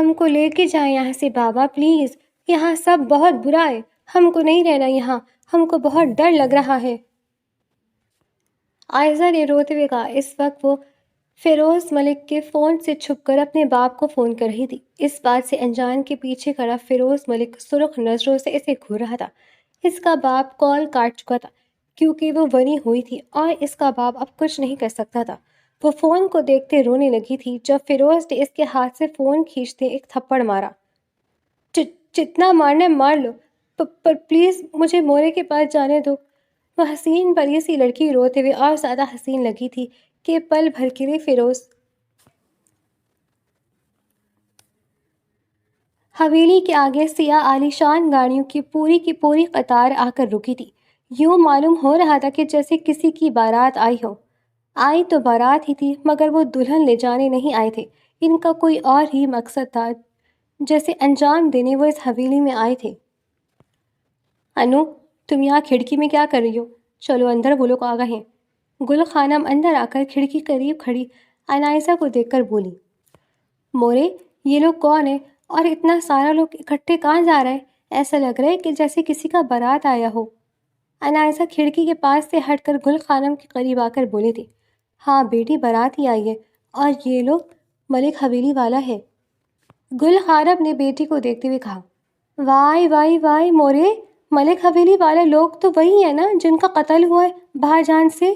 ہم کو لے کے جائیں یہاں سے بابا پلیز، یہاں سب بہت برا ہے، ہم کو نہیں رہنا یہاں، ہم کو بہت ڈر لگ رہا ہے۔ عائزہ نے روتے ہوئے کہا۔ اس وقت وہ فیروز ملک کے فون سے چھپ کر اپنے باپ کو فون کر رہی تھی۔ اس بات سے انجان کے پیچھے کھڑا فیروز ملک سرخ نظروں سے اسے گھور رہا تھا۔ اس کا باپ کال کاٹ چکا تھا کیونکہ وہ بنی ہوئی تھی اور اس کا باپ اب کچھ نہیں کر سکتا تھا۔ وہ فون کو دیکھتے رونے لگی تھی جب فیروز نے اس کے ہاتھ سے فون کھینچتے ایک تھپڑ مارا۔ جتنا مارنا مار لو، پر پلیز مجھے مورے کے پاس جانے دو۔ وہ حسین پری سی لڑکی روتے ہوئے اور زیادہ حسین لگی تھی کہ پل بھر کے لیے فیروز حویلی کے آگے سیاہ عالیشان گاڑیوں کی پوری قطار آ کر رکی تھی۔ یوں معلوم ہو رہا تھا کہ جیسے کسی کی بارات آئی ہو۔ آئی تو بارات ہی تھی مگر وہ دلہن لے جانے نہیں آئے تھے، ان کا کوئی اور ہی مقصد تھا جیسے انجام دینے وہ اس حویلی میں آئے تھے۔ انو، تم یہاں کھڑکی میں کیا کر رہی ہو؟ چلو اندر، وہ لوگ آ گئے ہیں۔ گل خانم اندر آ کر کھڑکی قریب کھڑی عنائزہ کو دیکھ کر بولی۔ مورے، یہ لوگ کون ہیں اور اتنا سارا لوگ اکٹھے کہاں جا رہے ہیں؟ ایسا لگ رہا ہے کہ جیسے کسی کا بارات آیا ہو۔ عنائزہ کھڑکی کے پاس سے ہٹ کر گل خانم کے قریب آ کر بولی تھی۔ ہاں بیٹی، بارات ہی آئی ہے اور یہ لوگ ملک حویلی والا ہے۔ گل خانم نے بیٹی کو دیکھتے ہوئے کہا۔ وائی وائی وائی مورے، ملک حویلی والے لوگ تو وہی ہیں نا جن کا قتل ہوا ہے بھائی جان سے؟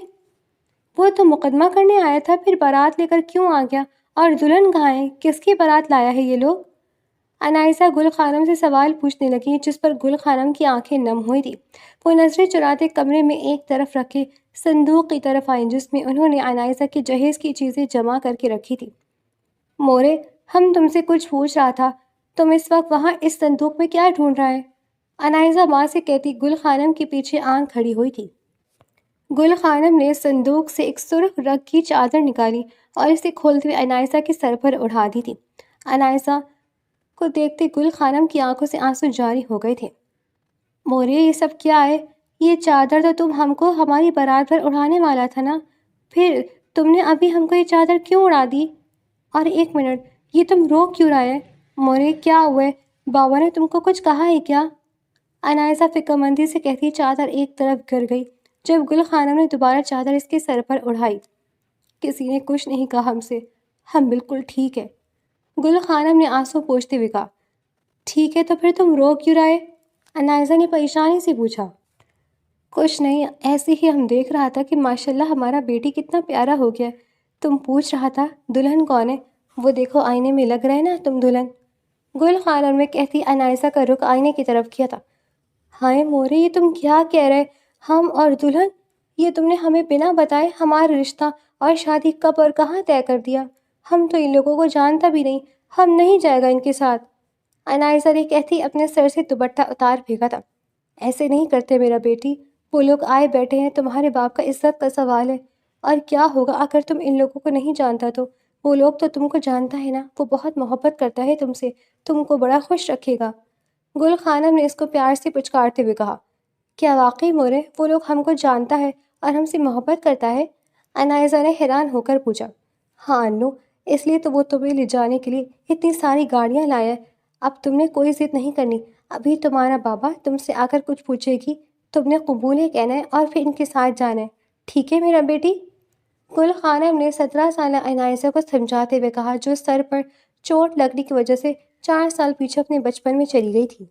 وہ تو مقدمہ کرنے آیا تھا، پھر بارات لے کر کیوں آ گیا؟ اور دلہن کہاں ہے؟ کس کی بارات لایا ہے یہ لوگ؟ عنائزہ گل خانم سے سوال پوچھنے لگی جس پر گل خانم کی آنکھیں نم ہوئی تھی۔ وہ نظریں چراتے کمرے میں ایک طرف رکھے صندوق کی طرف آئیں جس میں انہوں نے عنائزہ کے جہیز کی چیزیں جمع کر کے رکھی تھی۔ مورے، ہم تم سے کچھ پوچھ رہا تھا، تم اس وقت وہاں اس صندوق میں کیا ڈھونڈ رہا ہے؟ عنائزہ ماں سے کہتی گل خانم کے پیچھے آنکھ کھڑی ہوئی تھی۔ گل خانم نے صندوق سے ایک سرخ رنگ کی چادر نکالی اور اسے کھولتے ہوئے عنائزہ کے سر پر اڑا دی تھی۔ عنائزہ کو دیکھتے گل خانم کی آنکھوں سے آنسو جاری ہو گئے تھے۔ مورے، یہ سب کیا ہے؟ یہ چادر تو تم ہم کو ہماری بارات پر اڑانے والا تھا نا، پھر تم نے ابھی ہم کو یہ چادر کیوں اڑا دی؟ اور ایک منٹ، یہ تم رو کیوں رہا ہے؟ مورے، کیا ہوا ہے؟ بابا نے تم کو کچھ کہا ہے کیا؟ عنائزہ فکر مندی سے کہتی چادر ایک طرف گر گئی جب گل خانم نے دوبارہ چادر اس کے سر پر اڑائی۔ کسی نے کچھ نہیں کہا ہم سے، ہم بالکل ٹھیک ہے۔ گل خانم نے آنسو پوچھتے ہوئے کہا۔ ٹھیک ہے تو پھر تم رو کیوں رہے؟ عنائزہ نے پریشانی سے پوچھا۔ کچھ نہیں، ایسے ہی ہم دیکھ رہا تھا کہ ماشاءاللہ ہمارا بیٹی کتنا پیارا ہو گیا۔ تم پوچھ رہا تھا دلہن کون ہے؟ وہ دیکھو آئینے میں لگ رہا ہے نا تم دلہن۔ گل خانم نے کہتی عنائزہ کا رخ آئینے کی طرف کیا تھا۔ ہائے مورے، یہ تم کیا کہہ رہے؟ ہم اور دلہن؟ یہ تم نے ہمیں بنا بتائے ہمارا رشتہ اور شادی کب اور کہاں طے کر دیا؟ ہم تو ان لوگوں کو جانتا بھی نہیں، ہم نہیں جائے گا ان کے ساتھ۔ عنائزہ نے کہتی اپنے سر سے دوپٹہ اتار پھینکا تھا۔ ایسے نہیں کرتے میرا بیٹی، وہ لوگ آئے بیٹھے ہیں، تمہارے باپ کا عزت کا سوال ہے۔ اور کیا ہوگا اگر تم ان لوگوں کو نہیں جانتا تو؟ وہ لوگ تو تم کو جانتا ہے نا، وہ بہت محبت کرتا ہے تم سے، تم کو بڑا خوش رکھے گا۔ گل خانم نے اس کو پیار سے پچکارتے ہوئے کہا۔ کیا واقعی مورے وہ لوگ ہم کو جانتا ہے اور ہم سے محبت کرتا ہے؟ عنائزہ نے حیران ہو کر پوچھا۔ ہاں انو، اس لیے تو وہ تمہیں لے جانے کے لیے اتنی ساری گاڑیاں لایا ہے۔ اب تم نے کوئی ضد نہیں کرنی، ابھی تمہارا بابا تم سے آ کر کچھ پوچھے گی، تم نے قبول ہے کہنا ہے اور پھر ان کے ساتھ جانا ہے، ٹھیک ہے میرا بیٹی؟ گل خانم نے 17 سالہ عنائزہ کو سمجھاتے ہوئے کہا جو سر پر چوٹ لگنے کی وجہ سے 4 سال پیچھے اپنے بچپن میں چلی گئی تھی۔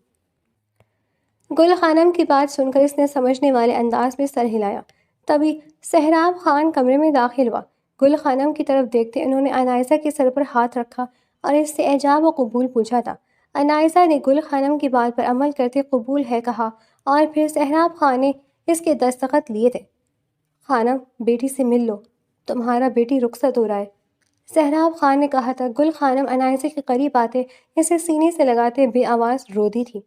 گل خانم کی بات سن کر اس نے سمجھنے والے انداز میں سر ہلایا۔ تبھی سہراب خان کمرے میں داخل ہوا۔ گل خانم کی طرف دیکھتے انہوں نے عنائزہ کے سر پر ہاتھ رکھا اور اس سے اعجاب و قبول پوچھا تھا۔ عنائزہ نے گل خانم کی بات پر عمل کرتے قبول ہے کہا اور پھر سہراب خان نے اس کے دستخط لیے تھے۔ خانم، بیٹی سے مل لو، تمہارا بیٹی رخصت ہو رہا ہے، سہراب خان نے کہا تھا۔ گل خانم عنائزہ کے قریب آتے اسے سینے سے لگاتے بے آواز رو دی تھی۔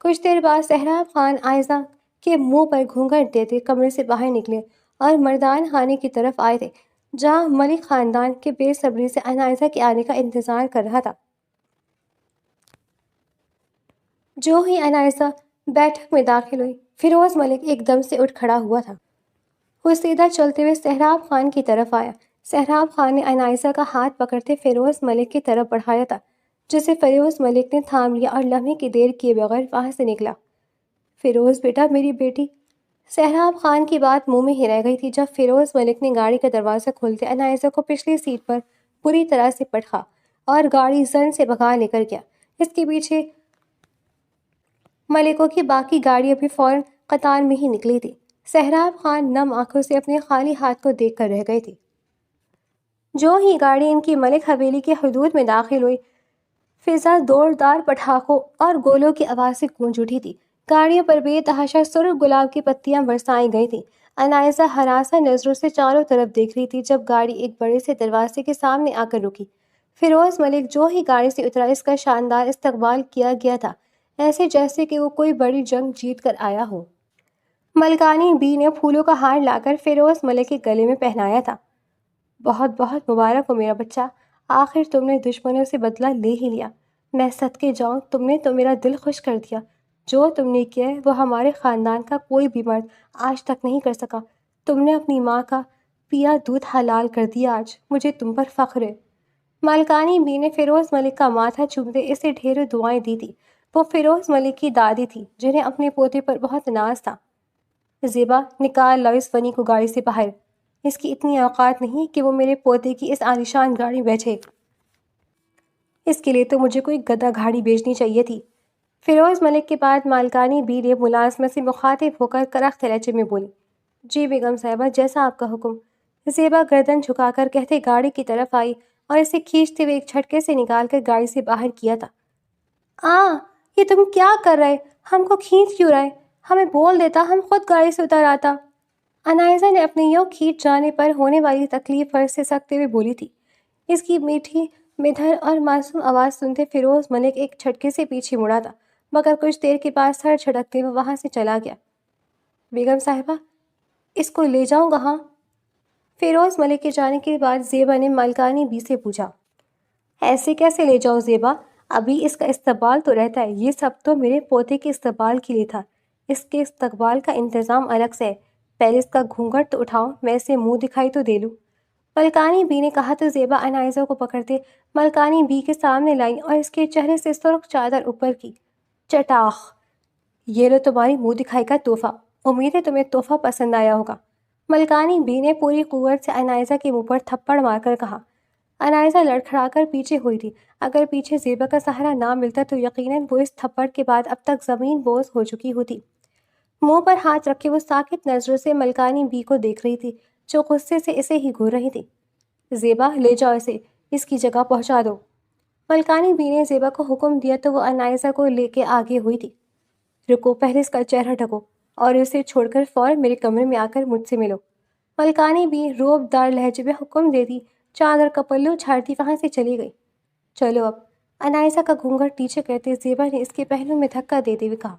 کچھ دیر بعد سہراب خان عائزہ کے منہ پر گھونگھٹ دیتے کمرے سے باہر نکلے اور مردان خانے کی طرف آئے تھے جہاں ملک خاندان کے بے صبری سے عنائزہ کے آنے کا انتظار کر رہا تھا۔ جو ہی عنائزہ بیٹھک میں داخل ہوئی، فیروز ملک ایک دم سے اٹھ کھڑا ہوا تھا۔ وہ سیدھا چلتے ہوئے سہراب خان کی طرف آیا۔ سہراب خان نے عنائزہ کا ہاتھ پکڑتے فیروز ملک کی طرف بڑھایا تھا۔ جسے فیروز ملک نے تھام لیا اور لمحے کی دیر کیے بغیر وہاں سے نکلا۔ فیروز بیٹا، میری بیٹی۔ سہراب خان کی بات منہ میں ہی رہ گئی تھی جب فیروز ملک نے گاڑی کا دروازہ کھولتے انائزہ کو پچھلی سیٹ پر پوری طرح سے پٹخا اور گاڑی زن سے بھگا لے کر گیا۔ اس کے پیچھے ملکوں کی باقی گاڑیاں بھی فوراً قطار میں ہی نکلی تھی۔ سہراب خان نم آنکھوں سے اپنے خالی ہاتھ کو دیکھ کر رہ گئے تھے۔ جو ہی گاڑی ان کی ملک حویلی کے حدود میں داخل ہوئی، فضا زوردار پٹاخوں اور گولوں کی آواز سے گونج اٹھی تھی۔ گاڑیوں پر بے تحاشا سرخ گلاب کی پتیاں برسائی گئی تھیں۔ انائزہ ہراساں نظروں سے چاروں طرف دیکھ رہی تھی جب گاڑی ایک بڑے سے دروازے کے سامنے آ کر رکی۔ فیروز ملک جو ہی گاڑی سے اترا، اس کا شاندار استقبال کیا گیا تھا، ایسے جیسے کہ وہ کوئی بڑی جنگ جیت کر آیا ہو۔ ملکانی بی نے پھولوں کا ہار لا کر فیروز ملک کے گلے میں پہنایا تھا۔ بہت بہت مبارک ہو میرا بچہ، آخر تم نے دشمنوں سے بدلہ لے ہی لیا۔ میں صدقے جاؤں، تم نے تو میرا دل خوش کر دیا۔ جو تم نے کیا ہے وہ ہمارے خاندان کا کوئی بھی مرد آج تک نہیں کر سکا۔ تم نے اپنی ماں کا پیا دودھ حلال کر دیا، آج مجھے تم پر فخر ہے۔ ملکانی بی نے فیروز ملک کا ماتھا چومتے اسے ڈھیروں دعائیں دی تھی۔ وہ فیروز ملک کی دادی تھی جنہیں اپنے پوتے پر بہت ناز تھا۔ زیبا، نکال لاؤ اس فنی کو گاڑی سے باہر۔ اس کی اتنی اوقات نہیں کہ وہ میرے پوتے کی اس عالیشان گاڑی میں بیٹھے۔ اس کے لیے تو مجھے کوئی گدھا گاڑی بیچنی چاہیے تھی۔ فیروز ملک کے بعد مالکانی بی نے ملازمت سے مخاطب ہو کر کرخت لہجے میں بولی، جی بیگم صاحبہ، جیسا آپ کا حکم۔ زیبا گردن جھکا کر کہتے گاڑی کی طرف آئی اور اسے کھینچتے ہوئے ایک جھٹکے سے نکال کر گاڑی سے باہر کیا تھا۔ یہ تم کیا کر رہے؟ ہم کو کھینچ کیوں رہے؟ ہمیں بول دیتا، ہم خود گاڑی سے اتر آتا۔ انائزہ نے اپنے یوں کھینچ جانے پر ہونے والی تکلیف فرض سے سکتے ہوئے بولی تھی۔ اس کی میٹھی مدھر اور معصوم آواز سنتے فیروز ملک ایک جھٹکے سے پیچھے مڑا تھا، مگر کچھ دیر کے بعد سر جھٹکتے ہوئے وہاں سے چلا گیا۔ بیگم صاحبہ، اس کو لے جاؤں کہاں؟ فیروز ملک کے جانے کے بعد زیبا نے ملکانی بی سے پوچھا۔ ایسے کیسے لے جاؤ زیبا؟ ابھی اس کا استقبال تو رہتا ہے، یہ سب تو میرے پوتے کے استقبال کے لیے تھا۔ اس کے استقبال کا انتظام الگ سے ہے، پہلے اس کا گھونگھٹ تو اٹھاؤ، میں اسے منہ دکھائی تو دے لوں۔ ملکانی بی نے کہا تو زیبا انائزہ کو پکڑتے ملکانی بی کے سامنے لائی اور اس کے چہرے سے سرخ چادر اوپر کی۔ چٹاخ! یہ لو تمہاری منہ دکھائی کا تحفہ، امید ہے تمہیں تحفہ پسند آیا ہوگا۔ ملکانی بی نے پوری قوت سے انائزہ کے منہ پر تھپڑ مار کر کہا۔ انائزہ لڑکھڑا کر پیچھے ہوئی تھی۔ اگر پیچھے زیبا کا سہارا نہ ملتا تو یقیناً وہ اس تھپڑ کے بعد اب تک زمین بوس ہو چکی ہوتی۔ منہ پر ہاتھ رکھے وہ ساکت نظروں سے ملکانی بی کو دیکھ رہی تھی جو غصے سے اسے ہی گھور رہی تھی۔ زیبا، لے جاؤ اسے، اس کی جگہ پہنچا دو۔ ملکانی بی نے زیبا کو حکم دیا تو وہ انائزہ کو لے کے آگے ہوئی تھی۔ رکو، پہلے اس کا چہرہ ڈھکو اور اسے چھوڑ کر فوراً میرے کمرے میں آ کر مجھ سے ملو۔ ملکانی بی روب دار لہجے میں حکم دیتی چادر کا پلو جھاڑتی وہاں سے چلی گئی۔ چلو اب، انائزہ کا گھونگھٹ پیچھے کرتے زیبا نے اس کے پہلو میں دھکا دیتے ہوئے کہا۔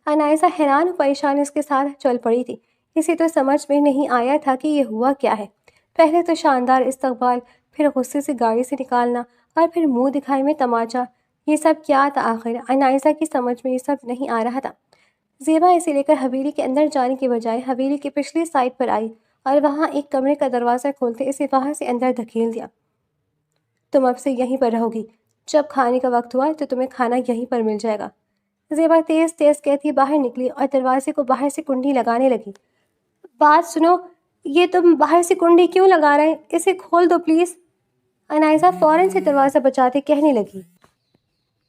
انائزہ حیران و پریشان اس کے ساتھ چل پڑی تھی۔ اسے تو سمجھ میں نہیں آیا تھا کہ یہ ہوا کیا ہے۔ پہلے تو شاندار استقبال، پھر غصے سے گاڑی سے نکالنا اور پھر منہ دکھائی میں تماچا، یہ سب کیا تھا آخر؟ انائزہ کی سمجھ میں یہ سب نہیں آ رہا تھا۔ زیبا اسے لے کر حویلی کے اندر جانے کے بجائے حویلی کی پچھلی سائڈ پر آئی اور وہاں ایک کمرے کا دروازہ کھولتے اسے وہاں سے اندر دھکیل دیا۔ تم اب سے یہیں پر رہو گی، جب کھانے کا وقت ہوا تو تمہیں کھانا یہیں پر مل جائے گا۔ زیبا تیز تیز کہتی باہر نکلی اور دروازے کو باہر سے کنڈی لگانے لگی۔ بات سنو، یہ تم باہر سے کنڈی کیوں لگا رہے ہیں؟ اسے کھول دو پلیز، انائزہ فوراً سے دروازہ بچاتے کہنے لگی۔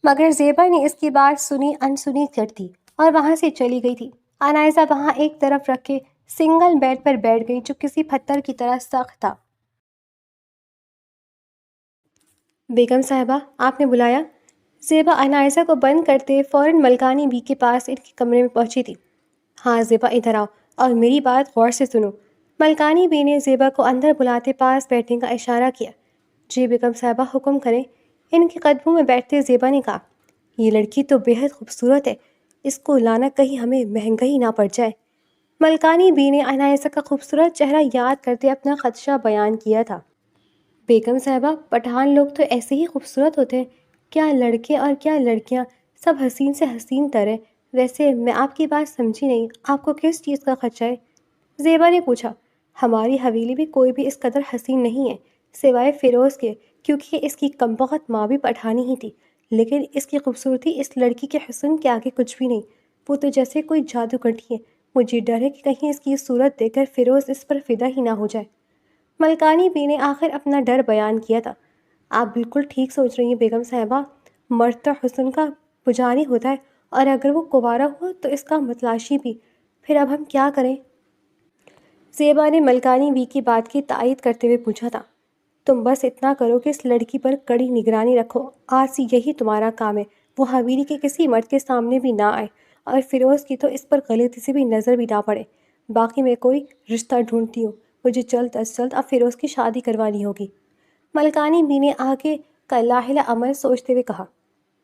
مگر زیبا نے اس کی بات سنی انسنی کر دی اور وہاں سے چلی گئی تھی۔ انائزہ وہاں ایک طرف رکھ کے سنگل بیڈ پر بیٹھ گئی جو کسی پتھر کی طرح سخت تھا۔ بیگم صاحبہ، آپ نے بلایا؟ زیبا انائزہ کو بند کرتے فوراً ملکانی بی کے پاس ان کے کمرے میں پہنچی تھی۔ ہاں زیبا، ادھر آؤ اور میری بات غور سے سنو۔ ملکانی بی نے زیبا کو اندر بلاتے پاس بیٹھنے کا اشارہ کیا۔ جی بیگم صاحبہ، حکم کریں۔ ان کے قدموں میں بیٹھتے زیبا نے کہا، یہ لڑکی تو بے حد خوبصورت ہے، اس کو لانا کہیں ہمیں مہنگا ہی نہ پڑ جائے۔ ملکانی بی نے انائزہ کا خوبصورت چہرہ یاد کرتے اپنا خدشہ بیان کیا تھا۔ بیگم صاحبہ، پٹھان لوگ تو ایسے ہی خوبصورت ہوتے ہیں، کیا لڑکے اور کیا لڑکیاں، سب حسین سے حسین تر ہیں۔ ویسے میں آپ کی بات سمجھی نہیں، آپ کو کس چیز کا خدشہ ہے؟ زیبا نے پوچھا۔ ہماری حویلی میں کوئی بھی اس قدر حسین نہیں ہے سوائے فیروز کے کیونکہ اس کی کمبخت ماں بھی پٹھانی ہی تھی، لیکن اس کی خوبصورتی اس لڑکی کے حسن کے آگے کچھ بھی نہیں۔ وہ تو جیسے کوئی جادو کرتی ہے۔ مجھے ڈر ہے کہ کہیں اس کی صورت دیکھ کر فیروز اس پر فدا ہی نہ ہو جائے۔ ملکانی بی نے آخر اپنا ڈر بیان کیا تھا۔ آپ بالکل ٹھیک سوچ رہی ہیں بیگم صاحبہ، مرد تو حسن کا پجاری ہوتا ہے، اور اگر وہ کنوارا ہو تو اس کا متلاشی بھی۔ پھر اب ہم کیا کریں؟ زیبا نے ملکانی بی کی بات کی تائید کرتے ہوئے پوچھا تھا۔ تم بس اتنا کرو کہ اس لڑکی پر کڑی نگرانی رکھو، آج سے یہی تمہارا کام ہے۔ وہ حویلی کے کسی مرد کے سامنے بھی نہ آئے، اور فیروز کی تو اس پر غلطی سے بھی نظر بھی نہ پڑے۔ باقی میں کوئی رشتہ ڈھونڈتی ہوں، مجھے جلد از جلد اب فیروز کی شادی کروانی ہوگی۔ ملکانی بی نے آگے کا لاحلہ عمل سوچتے ہوئے کہا۔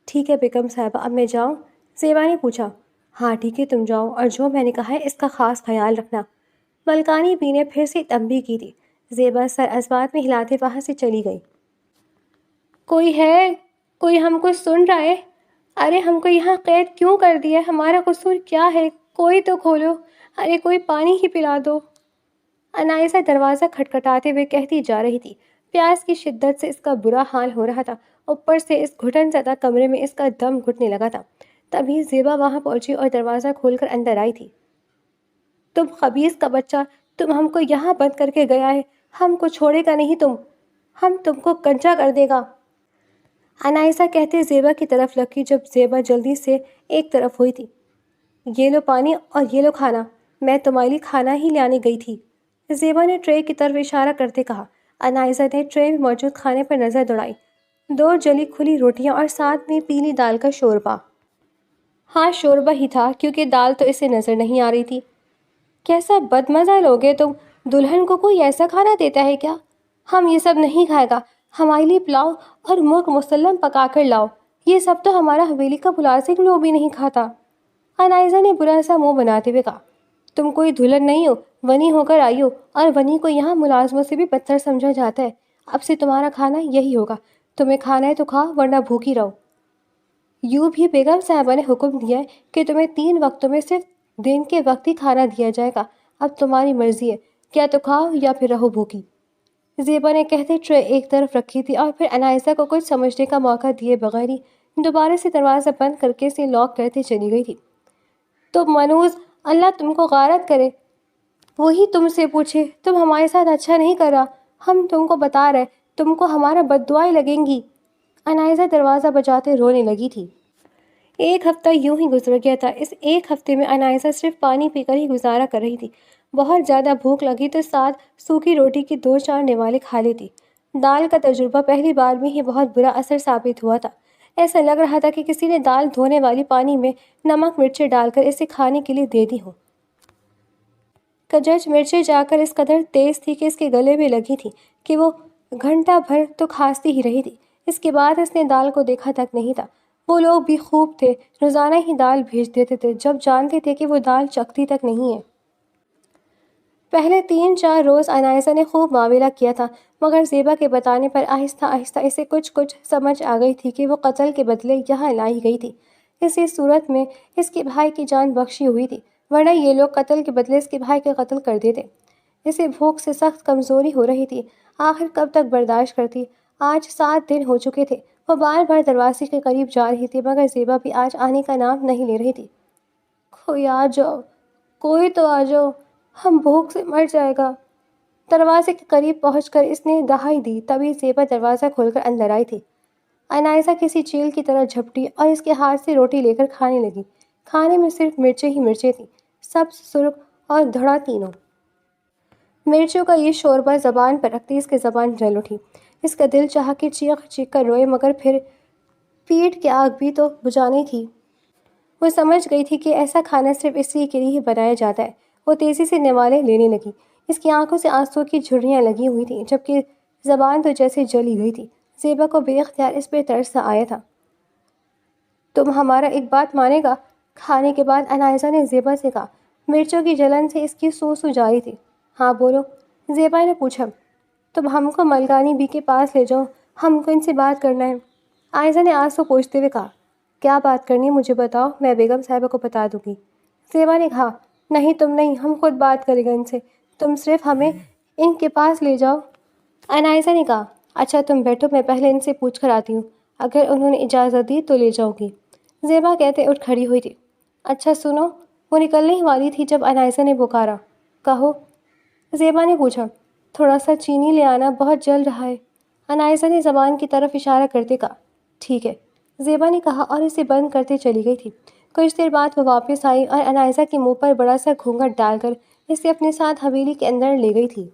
ٹھیک ہے بیگم صاحبہ، اب میں جاؤں؟ زیبا نے پوچھا۔ ہاں ٹھیک ہے، تم جاؤ، اور جو میں نے کہا ہے اس کا خاص خیال رکھنا۔ ملکانی بی نے پھر سے تنبیہ کی تھی۔ زیبا سر اسبات میں ہلاتے وہاں سے چلی گئی۔ کوئی ہے؟ کوئی ہم کو سن رہا ہے؟ ارے ہم کو یہاں قید کیوں کر دیا؟ ہمارا قصور کیا ہے؟ کوئی تو کھولو، ارے کوئی پانی ہی پلا دو۔ انائسہ دروازہ کھٹکھٹاتے ہوئے کہتی جا رہی تھی۔ پیاس کی شدت سے اس کا برا حال ہو رہا تھا، اوپر سے اس گھٹن زدہ کمرے میں اس کا دم گھٹنے لگا تھا۔ تبھی زیبا وہاں پہنچی اور دروازہ کھول کر اندر آئی تھی۔ تم خبیث کا بچہ، تم ہم کو یہاں بند کر کے گیا ہے، ہم کو چھوڑے گا نہیں، ہم تم کو کنچا کر دے گا۔ انائسہ کہتے زیبا کی طرف لکی جب زیبا جلدی سے ایک طرف ہوئی تھی۔ یہ لو پانی اور یہ لو کھانا، میں تمہارے لیے کھانا ہی لانے گئی تھی، زیبا نے ٹرے کی طرف اشارہ کرتے کہا۔ انائسہ نے ٹرے میں موجود کھانے پر نظر دوڑائی۔ 2 جلی کھلی روٹیاں اور ساتھ میں پیلی دال کا شوربہ۔ ہاں شوربہ ہی تھا، کیونکہ دال تو اسے نظر نہیں آ رہی تھی۔ کیسا بدمزہ لوگ ہے تم، دلہن کو کوئی ایسا کھانا دیتا ہے کیا؟ ہم یہ سب نہیں کھائے گا، ہمارے لیے پلاؤ اور مرغ مسلم پکا کر لاؤ، یہ سب تو ہمارا حویلی کا ملازم لوگ بھی نہیں کھاتا۔ انائسہ نے برا سا منہ بناتے ہوئے کہا۔ تم کوئی دلہن نہیں ہو، ونی ہو کر آئی ہو، اور ونی کو یہاں ملازموں سے بھی بدتر سمجھا جاتا ہے۔ اب سے تمہارا کھانا یہی ہوگا، تمہیں کھانا ہے تو کھاؤ ورنہ بھوکی رہو۔ یوں بھی بیگم صاحبہ نے حکم دیا ہے کہ تمہیں 3 وقتوں میں صرف دن کے وقت ہی کھانا دیا جائے گا، اب تمہاری مرضی ہے، کیا تو کھاؤ یا پھر رہو بھوکی۔ زیبا نے کہتے ٹرے ایک طرف رکھی تھی اور پھر انائسہ کو کچھ سمجھنے کا موقع دیے بغیر ہی دوبارہ سے دروازہ بند کر کے اسے لاک کرتے چلی گئی تھی۔ تو منوز، اللہ تم کو غارت کرے، وہی تم سے پوچھے، تم ہمارے ساتھ اچھا نہیں کر رہا، ہم تم کو بتا رہے، تم کو ہمارا بد دعائیں لگیں گی۔ انائسہ دروازہ بجاتے رونے لگی تھی۔ 1 ہفتہ یوں ہی گزر گیا تھا۔ اس 1 ہفتے میں انائسہ صرف پانی پی کر ہی گزارا کر رہی تھی۔ بہت زیادہ بھوک لگی تو ساتھ سوکھی روٹی کی 2-4 نوالے کھا لیتی۔ دال کا تجربہ پہلی بار میں ہی بہت برا اثر ثابت ہوا تھا۔ ایسا لگ رہا تھا کہ کسی نے دال دھونے والی پانی میں نمک مرچیں ڈال کر اسے کھانے کے لیے دے دی ہوں۔ کجج مرچیں جا کر اس قدر تیز تھی کہ اس کے گلے میں لگی تھی کہ وہ گھنٹہ بھر تو کھانستی ہی رہی تھی۔ اس کے بعد اس نے دال کو دیکھا تک نہیں تھا۔ وہ لوگ بھی خوب تھے، روزانہ ہی دال بھیج دیتے تھے جب جانتے تھے کہ وہ دال چکھتی تک نہیں ہے۔ پہلے 3-4 روز انائسہ نے خوب معاملہ کیا تھا، مگر زیبا کے بتانے پر آہستہ آہستہ اسے کچھ سمجھ آ گئی تھی کہ وہ قتل کے بدلے یہاں لائی گئی تھی۔ اسی صورت میں اس کے بھائی کی جان بخشی ہوئی تھی، ورنہ یہ لوگ قتل کے بدلے اس کے بھائی کا قتل کر دیتے۔ اسے بھوک سے سخت کمزوری ہو رہی تھی، آخر کب تک برداشت کرتی؟ آج 7 دن ہو چکے تھے۔ وہ بار بار دروازے کے قریب جا رہی تھی، مگر زیبا بھی آج آنے کا نام نہیں لے رہی تھی۔ کوئی آ جاؤ، کوئی تو آ جاؤ، ہم بھوک سے مر جائے گا۔ دروازے کے قریب پہنچ کر اس نے دہائی دی، تبھی زیبا دروازہ کھول کر اندر آئی تھی۔ انائسہ کسی چیل کی طرح جھپٹی اور اس کے ہاتھ سے روٹی لے کر کھانے لگی۔ کھانے میں صرف مرچیں ہی مرچیں تھیں، سبز، سرخ اور دھڑا تینوں۔ مرچوں کا یہ شوربہ زبان پر رکھتی اس کی زبان جل اٹھی۔ اس کا دل چاہا کہ چیخ چیخ کر روئے، مگر پھر پیٹ کی آگ بھی تو بجھانی تھی۔ وہ سمجھ گئی تھی کہ ایسا کھانا صرف اسی کے لیے ہی بنایا جاتا ہے۔ وہ تیزی سے نوالے لینے لگی۔ اس کی آنکھوں سے آنسو کی جھریاں لگی ہوئی تھیں، جبکہ زبان تو جیسے جلی گئی تھی۔ زیبا کو بے اختیار اس پہ ترس آیا تھا۔ تم ہمارا ایک بات مانے گا؟ کھانے کے بعد انائسہ نے زیبا سے کہا۔ مرچوں کی جلن سے اس کی سو جاری تھی۔ ہاں بولو، زیبا نے پوچھا۔ تم ہم کو ملکانی بی کے پاس لے جاؤ، ہم کو ان سے بات کرنا ہے۔ انائسہ نے آنسو پوچھتے ہوئے کہا۔ کیا بات کرنی ہے مجھے بتاؤ، میں بیگم صاحبہ کو بتا دوں گی۔ زیبا نے کہا۔ نہیں تم نہیں، ہم خود بات کریں گے ان سے، تم صرف ہمیں ان کے پاس لے جاؤ۔ انائسہ نے کہا۔ اچھا تم بیٹھو، میں پہلے ان سے پوچھ کر آتی ہوں، اگر انہوں نے اجازت دی تو لے جاؤں گی، زیبا کہتے اٹھ کھڑی ہوئی تھی۔ اچھا سنو، وہ نکلنے ہی والی تھی جب انائسہ نے پکارا۔ کہو، زیبا نے پوچھا۔ تھوڑا سا چینی لے آنا، بہت جل رہا ہے، انائسہ نے زبان کی طرف اشارہ کرتے کہا۔ ٹھیک ہے، زیبا نے کہا اور اسے بند کرتے چلی گئی تھی۔ کچھ دیر بعد وہ واپس آئی اور انائسہ کے منہ پر بڑا سا گھونگھٹ ڈال کر اسے اپنے ساتھ حویلی کے اندر لے گئی تھی۔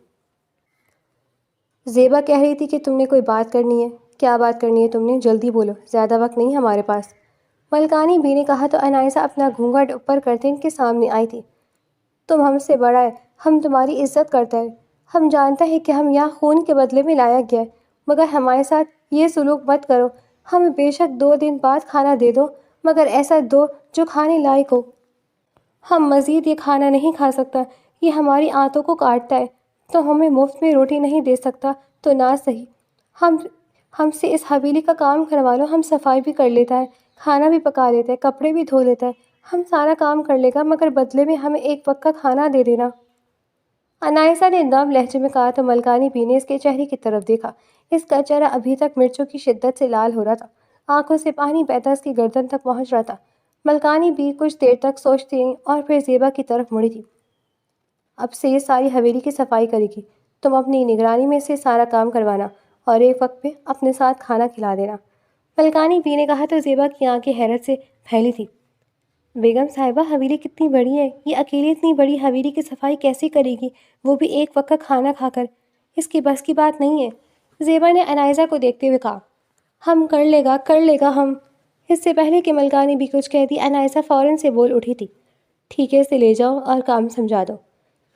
زیبا کہہ رہی تھی کہ تم نے کوئی بات کرنی ہے۔ کیا بات کرنی ہے تم نے؟ جلدی بولو، زیادہ وقت نہیں ہمارے پاس، ملکانی بی نے کہا تو انائسہ اپنا گھونگھٹ اوپر کرتے ان کے سامنے آئی تھی۔ تم ہم سے بڑا ہے، ہم تمہاری عزت کرتا ہے، ہم جانتا ہے کہ ہم یہاں خون کے بدلے میں لایا گیا ہے، مگر ہمارے ساتھ یہ سلوک مت کرو۔ ہمیں بے شک 2 دن بعد کھانا دے دو، مگر ایسا دو جو کھانے لائق ہو۔ ہم مزید یہ کھانا نہیں کھا سکتا، یہ ہماری آنتوں کو کاٹتا ہے، تو ہمیں مفت میں روٹی نہیں دے سکتا تو نہ صحیح، ہم سے اس حویلی کا کام کروا لو، ہم صفائی بھی کر لیتا ہے، کھانا بھی پکا لیتا ہے، کپڑے بھی دھو لیتا ہے، ہم سارا کام کر لے گا، مگر بدلے میں ہمیں ایک وقت کا کھانا دے دینا۔ انائسہ نے نرم لہجے میں کہا تو ملکانی بی نے اس کے چہرے کی طرف دیکھا۔ اس کا چہرہ ابھی تک مرچوں کی شدت سے لال ہو رہا تھا، آنکھوں سے پانی بہتا اس کی گردن تک پہنچ رہا تھا۔ ملکانی بی کچھ دیر تک سوچتی رہیں اور پھر زیبا کی طرف مڑی تھی۔ اب سے یہ ساری حویلی کی صفائی کرے گی، تم اپنی نگرانی میں سے سارا کام کروانا اور ایک وقت پہ اپنے ساتھ کھانا کھلا دینا، ملکانی بی نے کہا تو زیبا کی آنکھیں حیرت سے پھیلی تھی۔ بیگم صاحبہ، حویلی کتنی بڑی ہے، یہ اکیلی اتنی بڑی حویلی کی صفائی کیسے کرے گی، وہ بھی ایک وقت کا کھانا کھا کر؟ اس کی بس کی بات نہیں ہے، زیبا نے انائسہ کو دیکھتے ہوئے کہا۔ ہم کر لے گا ہم۔ اس سے پہلے کہ ملکانی بھی کچھ کہتی انائسہ فوراً سے بول اٹھی تھی۔ ٹھیک ہے، اسے لے جاؤ اور کام سمجھا دو،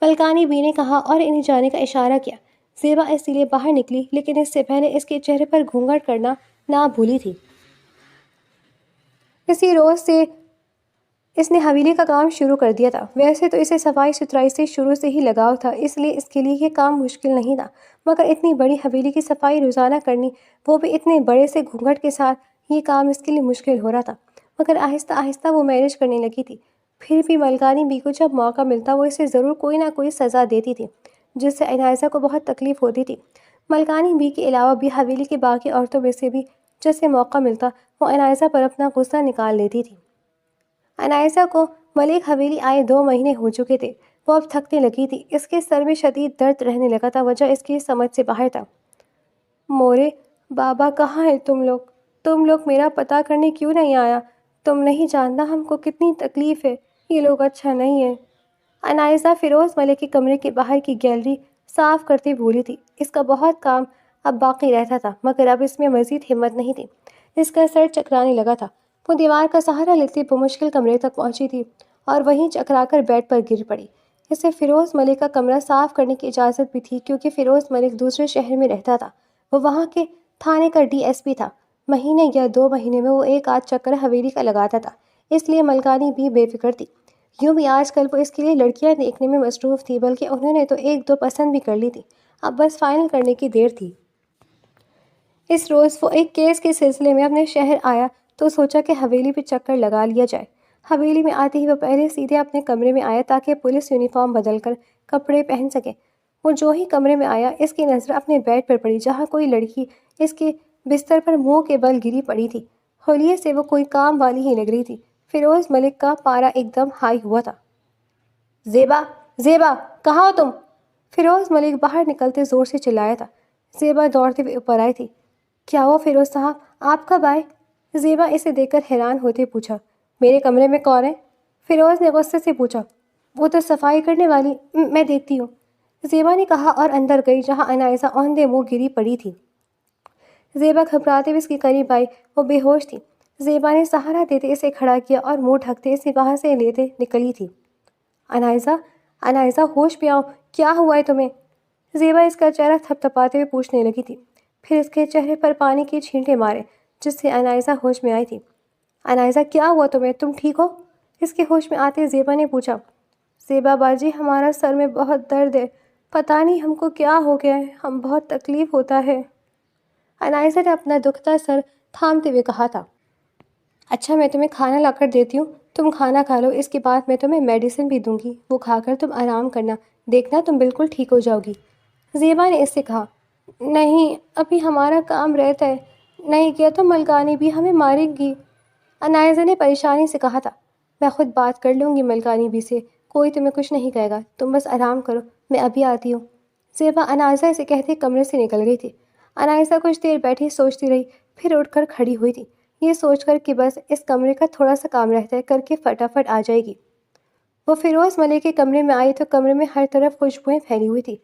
ملکانی بی نے کہا اور انہیں جانے کا اشارہ کیا۔ زیبا اسی لیے باہر نکلی، لیکن اس سے پہلے اس کے چہرے پر گھونگھٹ کرنا نہ بھولی تھی۔ اسی روز سے اس نے حویلی کا کام شروع کر دیا تھا۔ ویسے تو اسے صفائی ستھرائی سے شروع سے ہی لگاؤ تھا، اس لیے اس کے لیے یہ کام مشکل نہیں تھا، مگر اتنی بڑی حویلی کی صفائی روزانہ کرنی، وہ بھی اتنے بڑے سے گھونگھٹ کے ساتھ، یہ کام اس کے لیے مشکل ہو رہا تھا۔ مگر آہستہ آہستہ وہ مینج کرنے لگی تھی۔ پھر بھی ملکانی بی کو جب موقع ملتا وہ اسے ضرور کوئی نہ کوئی سزا دیتی تھی، جس سے انائسہ کو بہت تکلیف ہوتی تھی۔ ملکانی بی کے علاوہ بھی حویلی کی باقی عورتوں میں سے بھی جیسے موقع ملتا وہ انائسہ پر اپنا غصہ نکال لیتی تھی۔ انائسہ کو ملک حویلی آئے 2 مہینے ہو چکے تھے، وہ اب تھکنے لگی تھی، اس کے سر میں شدید درد رہنے لگا تھا، وجہ اس کی سمجھ سے باہر تھا۔ مورے بابا، کہاں ہے تم لوگ میرا پتہ کرنے کیوں نہیں آیا؟ تم نہیں جانتا ہم کو کتنی تکلیف ہے، یہ لوگ اچھا نہیں ہے۔ انائسہ فیروز ملک کے کمرے کے باہر کی گیلری صاف کرتی بولی تھی۔ اس کا بہت کام اب باقی رہتا تھا، مگر اب اس میں مزید ہمت نہیں تھی، اس کا سر چکرانے لگا تھا۔ وہ دیوار کا سہارا لیتے بمشکل کمرے تک پہنچی تھی اور وہیں چکرا کر بیڈ پر گر پڑی۔ اسے فیروز ملک کا کمرہ صاف کرنے کی اجازت بھی تھی، کیونکہ فیروز ملک دوسرے شہر میں رہتا تھا، وہ وہاں کے تھانے کا DSP تھا۔ مہینے یا 2 مہینے میں وہ 1 آدھ چکر حویلی کا لگاتا تھا، اس لیے ملکانی بھی بے فکر تھی۔ یوں بھی آج کل وہ اس کے لیے لڑکیاں دیکھنے میں مصروف تھی، بلکہ انہوں نے تو 1 2 پسند بھی کر لی تھی، اب بس فائنل کرنے کی دیر تھی۔ اس روز وہ ایک کیس کے سلسلے میں اپنے شہر آیا تو سوچا کہ حویلی پہ چکر لگا لیا جائے۔ حویلی میں آتے ہی وہ پہلے سیدھے اپنے کمرے میں آیا تاکہ پولیس یونیفارم بدل کر کپڑے پہن سکے۔ وہ جو ہی کمرے میں آیا اس کی نظر اپنے بیڈ پر پڑی، جہاں کوئی لڑکی اس کے بستر پر منہ کے بل گری پڑی تھی۔ حلیے سے وہ کوئی کام والی ہی لگ رہی تھی۔ فیروز ملک کا پارا ایک دم ہائی ہوا تھا۔ زیبا، کہاں ہو تم؟ فیروز ملک باہر نکلتے زور سے چلایا تھا۔ زیبا دوڑتے ہوئے اوپر آئی تھی۔ کیا ہوا فیروز صاحب، آپ کب آئے؟ زیبا اسے دیکھ کر حیران ہوتے پوچھا۔ میرے کمرے میں کون ہے؟ فیروز نے غصے سے پوچھا۔ وہ تو صفائی کرنے والی، میں دیکھتی ہوں، زیبا نے کہا اور اندر گئی جہاں انائسہ اوندھے منہ گری پڑی تھی۔ زیبا گھبراتے ہوئے اس کے قریب آئی، وہ بے ہوش تھی۔ زیبا نے سہارا دیتے اسے کھڑا کیا اور منہ ڈھکتے اسے وہاں سے لیتے نکلی تھی۔ انائسہ ہوش پہ آؤ، کیا ہوا ہے تمہیں؟ زیبا اس کا چہرہ تھپتھپاتے ہوئے پوچھنے لگی تھی، پھر اس کے چہرے پر پانی کے چھینٹے مارے جس سے انائسہ ہوش میں آئی تھی۔ انائسہ، کیا ہوا تمہیں؟ تم ٹھیک ہو؟ اس کے ہوش میں آتے زیبا نے پوچھا۔ زیبا باجی، ہمارا سر میں بہت درد ہے، پتہ نہیں ہم کو کیا ہو گیا ہے، ہم بہت تکلیف ہوتا ہے، انائسہ نے اپنا دکھتا سر تھامتے ہوئے کہا تھا۔ اچھا، میں تمہیں کھانا لا کر دیتی ہوں، تم کھانا کھا لو، اس کے بعد میں تمہیں میڈیسن بھی دوں گی، وہ کھا کر تم آرام کرنا، دیکھنا تم بالکل ٹھیک ہو جاؤ گی، زیبا نے اس سے کہا۔ نہیں، ابھی ہمارا کام رہتا ہے، نہیں کیا تو ملکانی بھی ہمیں مارے گی۔ انائزہ نے پریشانی سے کہا تھا۔ میں خود بات کر لوں گی ملکانی بھی سے، کوئی تمہیں کچھ نہیں کہے گا، تم بس آرام کرو، میں ابھی آتی ہوں۔ زیبا انائزہ سے کہتے کمرے سے نکل گئی تھی۔ انائزہ کچھ دیر بیٹھی سوچتی رہی، پھر اٹھ کر کھڑی ہوئی تھی، یہ سوچ کر کہ بس اس کمرے کا تھوڑا سا کام رہتا ہے، کر کے فٹافٹ آ جائے گی۔ وہ فیروز ملک کے کمرے میں آئی تو کمرے میں ہر طرف خوشبوئیں پھیلی ہوئی تھی۔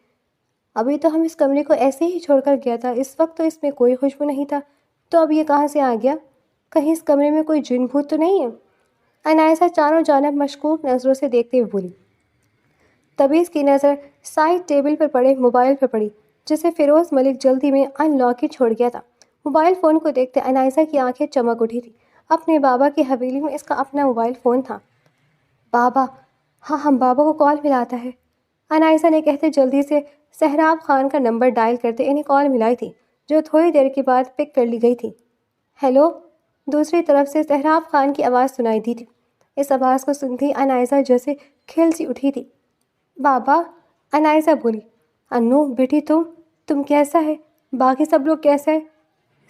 ابھی تو ہم اس کمرے کو ایسے ہی چھوڑ کر گیا تھا، اس وقت تو اس میں کوئی خوشبو نہیں تھا، تو اب یہ کہاں سے آ گیا؟ کہیں اس کمرے میں کوئی جن بھوت تو نہیں ہے؟ انائزہ چاروں جانب مشکوک نظروں سے دیکھتے ہوئے بولی۔ تبھی اس کی نظر سائڈ ٹیبل پر پڑے موبائل پر پڑی، جسے فیروز ملک جلدی میں ان لاک ہی چھوڑ گیا تھا۔ موبائل فون کو دیکھتے انائزہ کی آنکھیں چمک اٹھی تھی۔ اپنے بابا کی حویلی میں اس کا اپنا موبائل فون تھا۔ بابا، ہاں ہم بابا کو کال ملاتا ہے، انائزہ نے کہتے جلدی سے سہراب خان کا نمبر ڈائل کرتے انہیں کال ملائی تھی، جو تھوڑی دیر کے بعد پک کر لی گئی تھی۔ ہیلو، دوسری طرف سے سہراب خان کی آواز سنائی دی تھی۔ اس آواز کو سنتے ہی انائزہ جیسے کھل سی اٹھی تھی۔ بابا، انائزہ بولی۔ انو بیٹی، تم کیسا ہے؟ باقی سب لوگ کیسے ہیں؟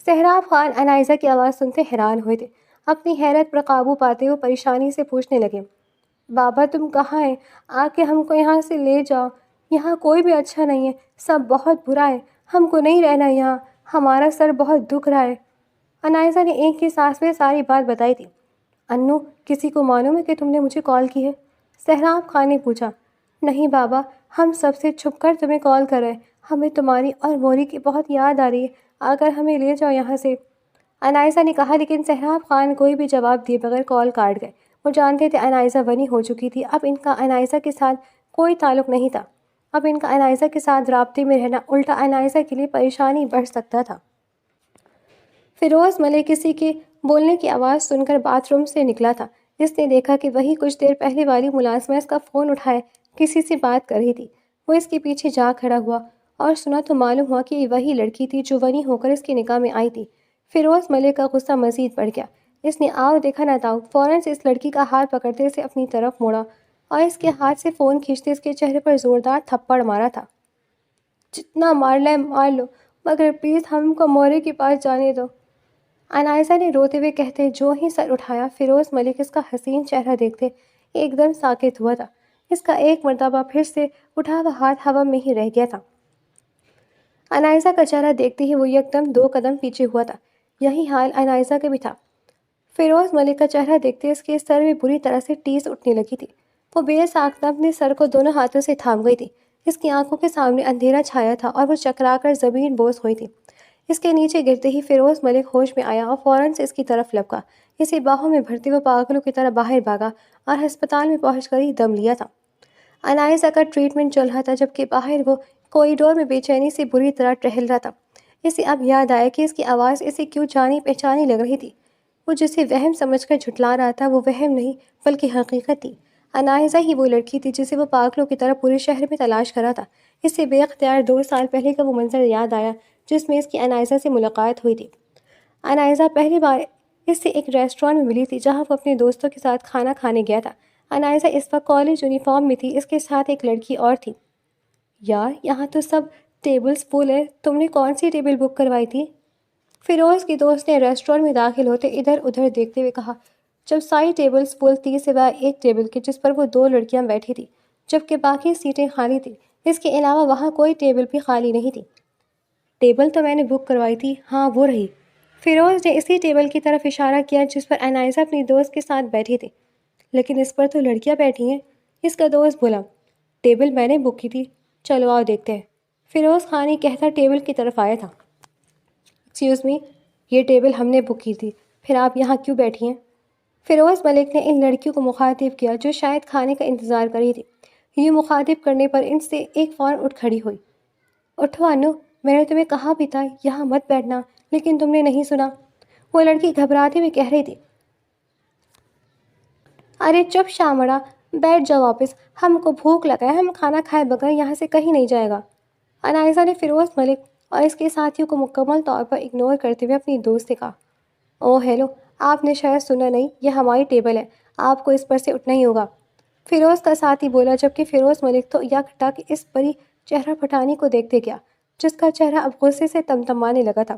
سہراب خان انائزہ کی آواز سنتے حیران ہوئے تھے۔ اپنی حیرت پر قابو پاتے ہوئے پریشانی سے پوچھنے لگے، بابا تم کہاں ہیں؟ آ کے ہم کو یہاں سے لے جاؤ، یہاں کوئی بھی اچھا نہیں ہے، سب بہت برا ہے، ہم کو نہیں رہنا یہاں، ہمارا سر بہت دکھ رہا ہے۔ انائزہ نے ایک ہی سانس میں ساری بات بتائی تھی۔ انو، کسی کو معلوم ہے کہ تم نے مجھے کال کی ہے؟ سہراب خان نے پوچھا۔ نہیں بابا، ہم سب سے چھپ کر تمہیں کال کر رہے ہیں، ہمیں تمہاری اور موری کی بہت یاد آ رہی ہے، آ کر ہمیں لے جاؤ یہاں سے، انائزہ نے کہا۔ لیکن سہراب خان کوئی بھی جواب دیے بغیر کال کاٹ گئے۔ وہ جانتے تھے انائزہ بنی ہو چکی تھی، اب ان کا انائزہ کے ساتھ کوئی تعلق نہیں تھا، اب ان کا انائزہ کے ساتھ رابطے میں رہنا الٹا انائزہ کے لیے پریشانی بڑھ سکتا تھا۔ فیروز ملک کسی کے بولنے کی آواز سن کر باتھ روم سے نکلا تھا۔ اس نے دیکھا کہ وہی کچھ دیر پہلے والی ملازمہ اس کا فون اٹھائے کسی سے بات کر رہی تھی۔ وہ اس کے پیچھے جا کھڑا ہوا اور سنا تو معلوم ہوا کہ یہ وہی لڑکی تھی جو بنی ہو کر اس کے نکاح میں آئی تھی۔ فیروز ملک کا غصہ مزید بڑھ گیا۔ اس نے آؤ دیکھا نہ تاؤ فوراً سے اس لڑکی کا ہاتھ پکڑتے اسے اپنی طرف موڑا اور اس کے ہاتھ سے فون کھینچتے اس کے چہرے پر زوردار تھپڑ مارا تھا۔ جتنا مارنا ہے مار لو، مگر پلیز ہم کو مورے کے پاس جانے دو، انائزہ نے روتے ہوئے کہتے جو ہی سر اٹھایا۔ فیروز ملک اس کا حسین چہرہ دیکھتے ایک دم ساکت ہوا تھا۔ اس کا ایک مرتبہ پھر سے اٹھا ہوا ہاتھ ہوا میں ہی رہ گیا تھا۔ انائزہ کا چہرہ دیکھتے ہی وہ یکدم 2 قدم پیچھے ہوا تھا۔ یہی حال انائزہ کا بھی تھا۔ فیروز ملک کا چہرہ دیکھتے اس کے سر میں بری طرح سے ٹیس اٹھنے لگی تھی۔ وہ بے ساختہ اپنے سر کو دونوں ہاتھوں سے تھام گئی تھی۔ اس کی آنکھوں کے سامنے اندھیرا چھایا تھا اور وہ چکرا کر زمین بوس ہوئی تھی۔ اس کے نیچے گرتے ہی فیروز ملک ہوش میں آیا اور فوراً سے اس کی طرف لپکا، اسے باہوں میں بھرتے ہوئے پاگلوں کی طرح باہر بھاگا اور ہسپتال میں پہنچ کر ہی دم لیا تھا۔ انائزہ کا ٹریٹمنٹ چل رہا تھا، جبکہ باہر وہ کوریڈور میں بے چینی سے بری طرح ٹہل رہا تھا۔ اسے اب یاد آیا کہ اس کی آواز اسے کیوں جانی پہچانی لگ رہی تھی۔ وہ جسے وہم سمجھ کر جھٹلا رہا تھا وہ وہم نہیں بلکہ حقیقت تھی۔ انائزہ ہی وہ لڑکی تھی جسے وہ پاگلوں کی طرح پورے شہر میں تلاش کر رہا تھا۔ اسے بے اختیار 2 سال پہلے کا وہ منظر یاد آیا جس میں اس کی انائزہ سے ملاقات ہوئی تھی۔ انائزہ پہلی بار اس سے ایک ریسٹورانٹ میں ملی تھی جہاں وہ اپنے دوستوں کے ساتھ کھانا کھانے گیا تھا۔ انائزہ اس وقت کالج یونیفارم میں تھی، اس کے ساتھ ایک لڑکی اور تھی۔ یار، یہاں تو سب ٹیبلز فل ہے، تم نے کون سی ٹیبل بک کروائی تھی؟ فیروز کی دوست نے ریسٹورانٹ میں داخل ہوتے ادھر ادھر دیکھتے ہوئے کہا۔ جب ساری ٹیبلز فل تھی سوائے ایک ٹیبل کے جس پر وہ 2 لڑکیاں بیٹھی تھیں، جبکہ باقی سیٹیں خالی تھیں، اس کے علاوہ وہاں کوئی ٹیبل بھی خالی نہیں تھی۔ ٹیبل تو میں نے بک کروائی تھی، ہاں وہ رہی۔ فیروز نے اسی ٹیبل کی طرف اشارہ کیا جس پر انائزہ اپنی دوست کے ساتھ بیٹھی تھی۔ لیکن اس پر تو لڑکیاں بیٹھی ہیں، اس کا دوست بولا۔ ٹیبل میں نے بک کی تھی، چلو آؤ دیکھتے ہیں، فیروز خان ہی کہتا ٹیبل کی طرف آیا تھا۔ ایکسکیوز می، یہ ٹیبل ہم نے بک کی تھی، پھر آپ یہاں کیوں بیٹھی ہیں؟ فیروز ملک نے ان لڑکیوں کو مخاطب کیا جو شاید کھانے کا انتظار کر رہی تھی۔ یہ مخاطب کرنے پر ان سے ایک فوراً اٹھ کھڑی ہوئی۔ اٹھو انو، میں نے تمہیں کہا بھی تھا یہاں مت بیٹھنا، لیکن تم نے نہیں سنا، وہ لڑکی گھبراتے ہوئے کہہ رہی تھی۔ ارے چپ شامڑا، بیٹھ جاؤ واپس، ہم کو بھوک لگا ہے، ہم کھانا کھائے بغیر یہاں سے کہیں نہیں جائے گا۔ انائزہ نے فیروز ملک اور اس کے ساتھیوں کو مکمل طور پر اگنور کرتے ہوئے اپنی دوست سے کہا۔ اوہ ہیلو، آپ نے شاید سنا نہیں، یہ ہماری ٹیبل ہے، آپ کو اس پر سے اٹھنا ہی ہوگا، فیروز کا ساتھی بولا، جبکہ فیروز ملک تو یک ٹک اس بڑی چہرہ پھٹانی کو دیکھتے گیا۔ جس کا چہرہ اب غصے سے تمتمانے لگا تھا۔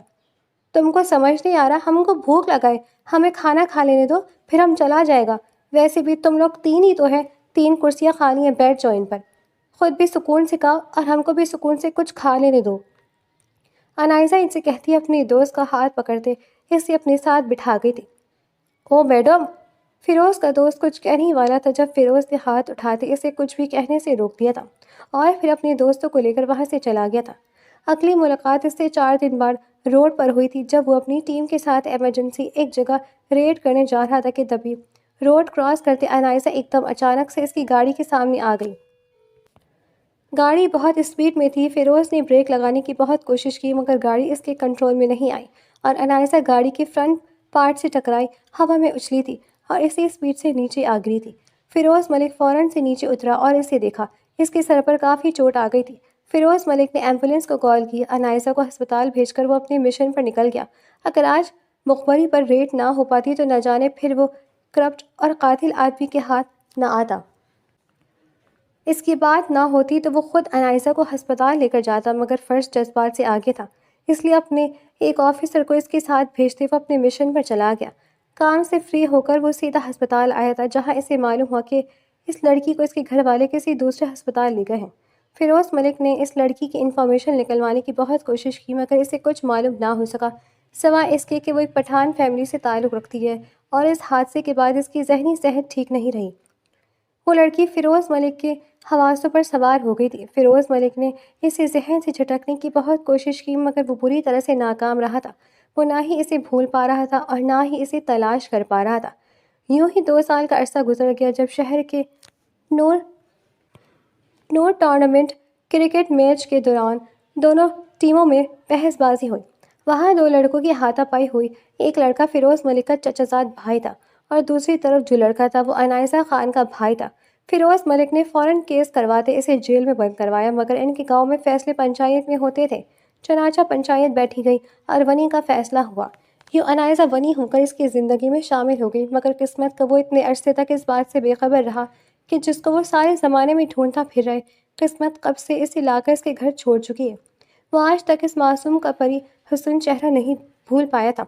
تم کو سمجھ نہیں آ رہا، ہم کو بھوک لگا ہے، ہمیں کھانا کھا لینے دو، پھر ہم چلا جائے گا۔ ویسے بھی تم لوگ 3 ہی تو ہیں، 3 کرسیاں خالی ہیں، بیٹھ جاؤ ان پر۔ خود بھی سکون سے کھاؤ اور ہم کو بھی سکون سے کچھ کھا لینے دو۔ انائزہ ان سے کہتی اپنی دوست کا ہاتھ پکڑتے اسے اپنے ساتھ بٹھا گئی تھی۔ O madam! فیروز کا دوست کچھ کہنے والا تھا جب فیروز نے ہاتھ اٹھاتے اسے کچھ بھی کہنے سے روک دیا تھا اور پھر اپنے دوستوں کو لے کر وہاں سے چلا گیا تھا۔ اگلی ملاقات اس سے 4 دن بعد روڈ پر ہوئی تھی جب وہ اپنی ٹیم کے ساتھ ایمرجنسی ایک جگہ ریڈ کرنے جا رہا تھا کہ تبھی روڈ کراس کرتے انائزہ ایک دم اچانک سے اس کی گاڑی کے سامنے آ گئی۔ گاڑی بہت اسپیڈ میں تھی۔ فیروز نے بریک لگانے کی بہت کوشش کی مگر گاڑی اس کے کنٹرول میں نہیں آئی اور انائزہ گاڑی کے فرنٹ پارٹ سے ٹکرائی ہوا میں اچھلی تھی اور اسی اسپیڈ سے نیچے آ گری تھی۔ فیروز ملک فوراً سے نیچے اترا اور اسے دیکھا۔ اس کے سر پر کافی چوٹ آ گئی تھی۔ فیروز ملک نے ایمبولینس کو کال کی۔ انائزہ کو ہسپتال بھیج کر وہ اپنے مشن پر نکل گیا۔ اگر آج مخبری پر ریڈ نہ ہو پاتی تو نہ جانے پھر وہ کرپٹ اور قاتل آدمی کے ہاتھ نہ آتا۔ اس کی بات نہ ہوتی تو وہ خود انائزہ کو ہسپتال لے کر جاتا مگر فرض جذبات سے آگے تھا، اس لیے اپنے ایک آفیسر کو اس کے ساتھ بھیجتے وہ اپنے مشن پر چلا گیا۔ کام سے فری ہو کر وہ سیدھا ہسپتال آیا تھا جہاں اسے معلوم ہوا کہ اس لڑکی کو اس کے گھر والے کسی دوسرے ہسپتال لے گئے ہیں۔ فیروز ملک نے اس لڑکی کی انفارمیشن نکلوانے کی بہت کوشش کی مگر اسے کچھ معلوم نہ ہو سکا سوائے اس کے کہ وہ ایک پٹھان فیملی سے تعلق رکھتی ہے اور اس حادثے کے بعد اس کی ذہنی صحت ٹھیک نہیں رہی۔ وہ لڑکی فیروز ملک کے حواسوں پر سوار ہو گئی تھی۔ فیروز ملک نے اسے ذہن سے جھٹکنے کی بہت کوشش کی مگر وہ بری طرح سے ناکام رہا تھا۔ وہ نہ ہی اسے بھول پا رہا تھا اور نہ ہی اسے تلاش کر پا رہا تھا۔ یوں ہی 2 سال کا عرصہ گزر گیا جب شہر کے نور ٹورنامنٹ کرکٹ میچ کے دوران دونوں ٹیموں میں بحث بازی ہوئی۔ وہاں 2 لڑکوں کی ہاتھا پائی ہوئی۔ ایک لڑکا فیروز ملک کا چچا زاد بھائی تھا اور دوسری طرف جو لڑکا تھا وہ انائزہ خان کا بھائی تھا۔ فیروز ملک نے فوراً کیس کرواتے اسے جیل میں بند کروایا مگر ان کے گاؤں میں فیصلے پنچایت میں ہوتے تھے۔ چنانچہ پنچایت بیٹھی گئی اور ونی کا فیصلہ ہوا۔ یوں انائزہ ونی ہو کر اس کی زندگی میں شامل ہو گئی مگر قسمت کا وہ اتنے عرصے تک اس بات سے بے خبر رہا کہ جس کو وہ سارے زمانے میں ڈھونڈتا پھر رہے قسمت کب سے اسے لا کر اس کے گھر چھوڑ چکی ہے۔ وہ آج تک اس معصوم کا پری حسن چہرہ نہیں بھول پایا تھا۔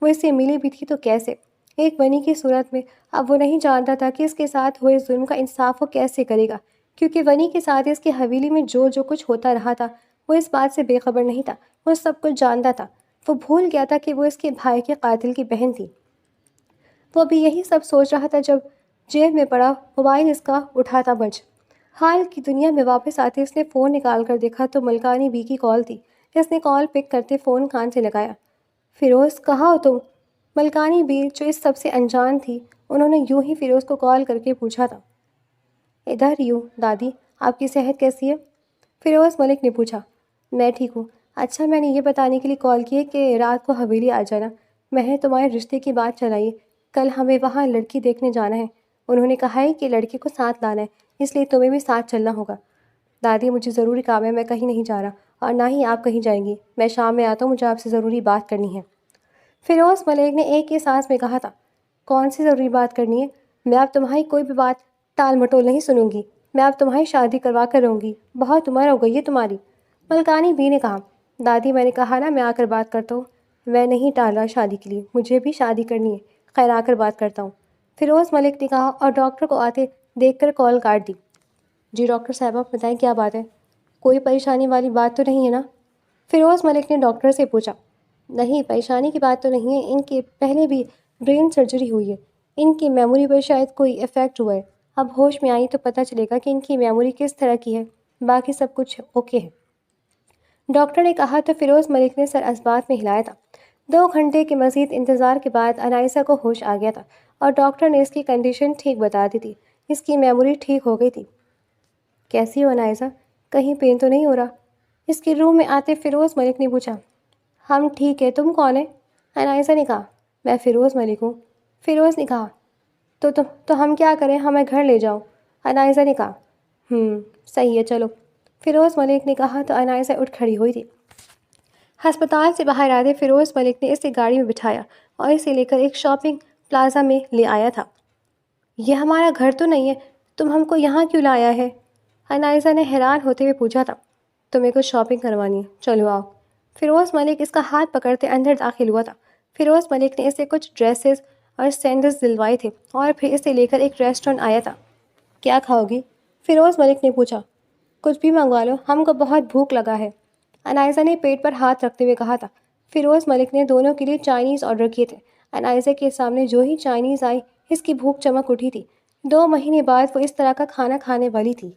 وہ اس سے ملی بھی تھی تو کیسے، ایک ونی کی صورت میں۔ اب وہ نہیں جانتا تھا کہ اس کے ساتھ ہوئے ظلم کا انصاف وہ کیسے کرے گا کیونکہ ونی کے ساتھ اس کی حویلی میں جو کچھ ہوتا رہا تھا وہ اس بات سے بے خبر نہیں تھا۔ وہ سب کچھ جانتا تھا۔ وہ بھول گیا تھا کہ وہ اس کے بھائی کے قاتل کی بہن تھی۔ وہ بھی یہی سب سوچ رہا تھا جب جیب میں پڑا موبائل اس کا اٹھا تھا بج۔ حال کی دنیا میں واپس آتے اس نے فون نکال کر دیکھا تو ملکانی بی کی کال تھی۔ اس نے کال پک کرتے فون کان سے لگایا۔ فیروز کہاں ہو تم؟ ملکانی بی جو اس سب سے انجان تھی انہوں نے یوں ہی فیروز کو کال کر کے پوچھا تھا۔ ادھر یوں دادی، آپ کی صحت کیسی ہے؟ فیروز ملک نے پوچھا۔ میں ٹھیک ہوں۔ اچھا میں نے یہ بتانے کے لیے کال کی ہے کہ رات کو حویلی آ جانا، میں نے تمہارے رشتے کی بات چلائی، کل ہمیں وہاں لڑکی دیکھنے جانا ہے۔ انہوں نے کہا ہے کہ لڑکی کو ساتھ لانا ہے اس لیے تمہیں بھی ساتھ چلنا ہوگا۔ دادی مجھے ضروری کام ہے، میں کہیں نہیں جا رہا اور نہ ہی آپ کہیں جائیں گی، میں شام میں آتا ہوں، مجھے آپ سے ضروری بات کرنی ہے۔ فیروز ملک نے ایک ہی سانس میں کہا تھا۔ کون سی ضروری بات کرنی ہے؟ میں اب تمہاری کوئی بھی بات ٹال مٹول نہیں سنوں گی، میں اب تمہاری شادی کروا کر رہوں گی، بہت عمر ہو گئی ہے تمہاری۔ ملکانی بی نے کہا۔ دادی میں نے کہا نا میں آ کر بات کرتا ہوں، میں نہیں ٹال رہا شادی کے لیے، مجھے بھی شادی کرنی ہے، خیر آ کر بات کرتا ہوں، فیروز ملک نے کہا اور ڈاکٹر کو آتے دیکھ کر کال کاٹ دی۔ جی ڈاکٹر صاحبہ بتائیں کیا بات ہے؟ کوئی پریشانی والی بات تو نہیں ہے نا؟ فیروز ملک نے ڈاکٹر سے پوچھا۔ نہیں پریشانی کی بات تو نہیں ہے، ان کے پہلے بھی برین سرجری ہوئی ہے، ان کی میموری پر شاید کوئی افیکٹ ہوا ہے، اب ہوش میں آئی تو پتہ چلے گا کہ ان کی میموری کس طرح کی ہے، باقی سب کچھ اوکے ہے، ڈاکٹر نے کہا تو فیروز ملک نے سر اسبات میں ہلایا تھا۔ 2 گھنٹے کے مزید انتظار کے بعد انائزہ کو ہوش آ گیا تھا اور ڈاکٹر نے اس کی کنڈیشن ٹھیک بتا دی تھی، اس کی میموری ٹھیک ہو گئی تھی۔ کیسی ہو انائزہ؟ کہیں پین تو نہیں ہو رہا؟ اس کے روم میں آتے فیروز ملک نے پوچھا۔ ہم ٹھیک ہے، تم کون ہے؟ انائزہ نے کہا۔ میں فیروز ملک ہوں۔ فیروز نے کہا تو ہم کیا کریں، ہمیں گھر لے جاؤ۔ انائزہ نے کہا صحیح ہے چلو، فیروز ملک نے کہا تو انائزہ اٹھ کھڑی ہوئی تھی۔ ہسپتال سے باہر آتے فیروز ملک نے اسے گاڑی میں بٹھایا اور اسے لے کر ایک شاپنگ پلازا میں لے آیا تھا۔ یہ ہمارا گھر تو نہیں ہے، تم ہم کو یہاں کیوں لایا ہے؟ انائزہ نے حیران ہوتے ہوئے پوچھا تھا۔ تمہیں کچھ شاپنگ کروانی ہے، چلو آؤ۔ فیروز ملک اس کا ہاتھ پکڑتے اندر داخل ہوا تھا۔ فیروز ملک نے اسے کچھ ڈریسز اور سینڈلز دلوائے تھے اور پھر اسے لے کر ایک ریسٹورینٹ آیا تھا۔ کیا کھاؤ گی؟ فیروز ملک نے پوچھا۔ کچھ بھی منگوا لو، ہم کو بہت بھوک لگا ہے، انائزہ نے پیٹ پر ہاتھ رکھتے ہوئے کہا تھا۔ فیروز ملک نے دونوں کے لیے چائنیز آرڈر کیے تھے۔ انائزہ کے سامنے جو ہی چائنیز آئی، اس کی بھوک چمک اٹھی تھی۔ 2 مہینے بعد وہ اس طرح کا کھانا کھانے والی تھی۔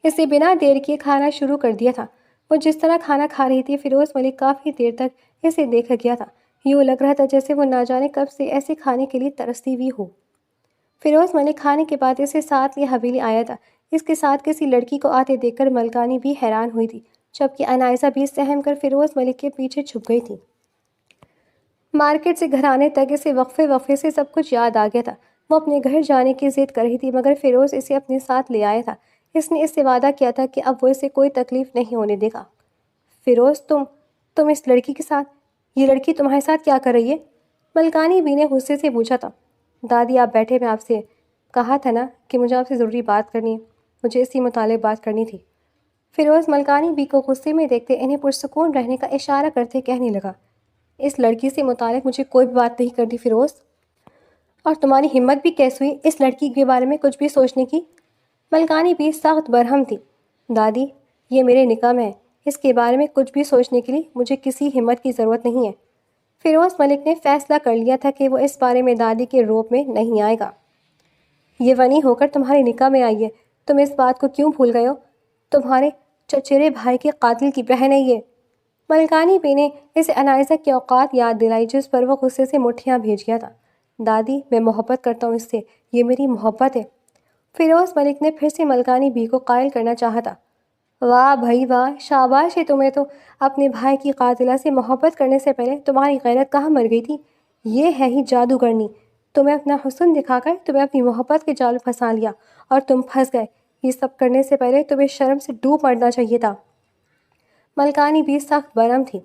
اسے بنا دیر کیے کھانا شروع کر دیا تھا۔ وہ جس طرح کھانا کھا رہی تھی، فیروز ملک کافی دیر تک اسے دیکھ گیا تھا۔ یوں لگ رہا تھا جیسے وہ نہ جانے کب سے ایسے کھانے کے لیے ترستی ہوئی ہو۔ فیروز ملک کھانے کے بعد اسے ساتھ لیے حویلی آیا تھا۔ اس کے ساتھ کسی لڑکی کو آتے دیکھ کر ملکانی بھی حیران ہوئی تھی، جبکہ انائزہ بھی سہم کر فیروز ملک کے پیچھے چھپ گئی تھی۔ مارکیٹ سے گھر آنے تک اسے وقفے سے سب کچھ یاد آ گیا تھا۔ وہ اپنے گھر جانے کی ضد کر رہی تھی، مگر فیروز اسے اپنے ساتھ لے آیا تھا۔ اس نے اس سے وعدہ کیا تھا کہ اب وہ اسے کوئی تکلیف نہیں ہونے دے گا۔ فیروز، تم اس لڑکی کے ساتھ، یہ لڑکی تمہارے ساتھ کیا کر رہی ہے؟ ملکانی بی نے غصے سے پوچھا تھا۔ دادی آپ بیٹھے، میں آپ سے کہا تھا نا کہ مجھے آپ سے ضروری بات کرنی ہے، مجھے اسی متعلق بات کرنی تھی۔ فیروز ملکانی بی کو غصے میں دیکھتے انہیں پرسکون رہنے کا اشارہ کرتے کہنے لگا، اس لڑکی سے متعلق مجھے کوئی بھی بات نہیں کرنی فیروز، اور تمہاری ہمت بھی کیسے ہوئی اس لڑکی کے بارے میں کچھ بھی سوچنے کی؟ ملکانی بھی سخت برہم تھی۔ دادی، یہ میرے نکاح میں ہے، اس کے بارے میں کچھ بھی سوچنے کے لیے مجھے کسی ہمت کی ضرورت نہیں ہے۔ فیروز ملک نے فیصلہ کر لیا تھا کہ وہ اس بارے میں دادی کے روپ میں نہیں آئے گا۔ یہ ونی ہو کر تمہارے نکاح میں آئی ہے، تم اس بات کو کیوں بھول گئے ہو؟ تمہارے چچیرے بھائی کے قاتل کی بہن ہے یہ۔ ملکانی بی نے اسے انائزہ کی اوقات یاد دلائی جس پر وہ غصے سے مٹھیاں بھیج گیا تھا۔ دادی، میں محبت کرتا ہوں اس سے، یہ میری محبت ہے۔ فیروز ملک نے پھر سے ملکانی بی کو قائل کرنا چاہا تھا۔ واہ بھائی واہ، شاباش ہے تمہیں تو، اپنے بھائی کی قاتلہ سے محبت کرنے سے پہلے تمہاری غیرت کہاں مر گئی تھی؟ یہ ہے ہی جادوگرنی، تمہیں اپنا حسن دکھا کر تمہیں اپنی محبت کے جال پھنسا لیا اور تم پھنس گئے۔ یہ سب کرنے سے پہلے تمہیں شرم سے ڈوب مرنا چاہیے تھا۔ ملکانی بھی سخت برہم تھی۔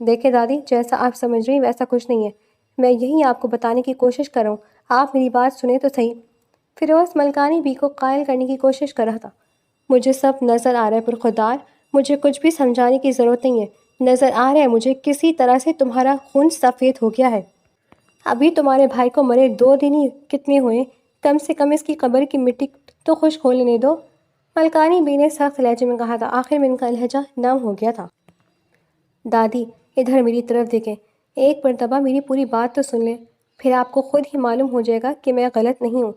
دیکھیں دادی، جیسا آپ سمجھ رہی ویسا کچھ نہیں ہے، میں یہی آپ کو بتانے کی کوشش کر رہا ہوں، آپ میری بات سنیں تو صحیح۔ فیروز ملکانی بی کو قائل کرنے کی کوشش کر رہا تھا۔ مجھے سب نظر آ رہا ہے برخودار، مجھے کچھ بھی سمجھانے کی ضرورت نہیں ہے، نظر آ رہا ہے مجھے کسی طرح سے تمہارا خون سفید ہو گیا ہے۔ ابھی تمہارے بھائی کو مرے 2 دن ہی کتنے ہوئے، کم سے کم اس کی قبر کی مٹی تو خشک ہو لینے دو۔ ملکانی بی نے سخت لہجے میں کہا تھا۔ آخر میں ان کا لہجہ نم ہو گیا تھا۔ دادی، ادھر میری طرف دیکھیں، ایک مرتبہ میری پوری بات تو سن لیں، پھر آپ کو خود ہی معلوم ہو جائے گا کہ میں غلط نہیں ہوں۔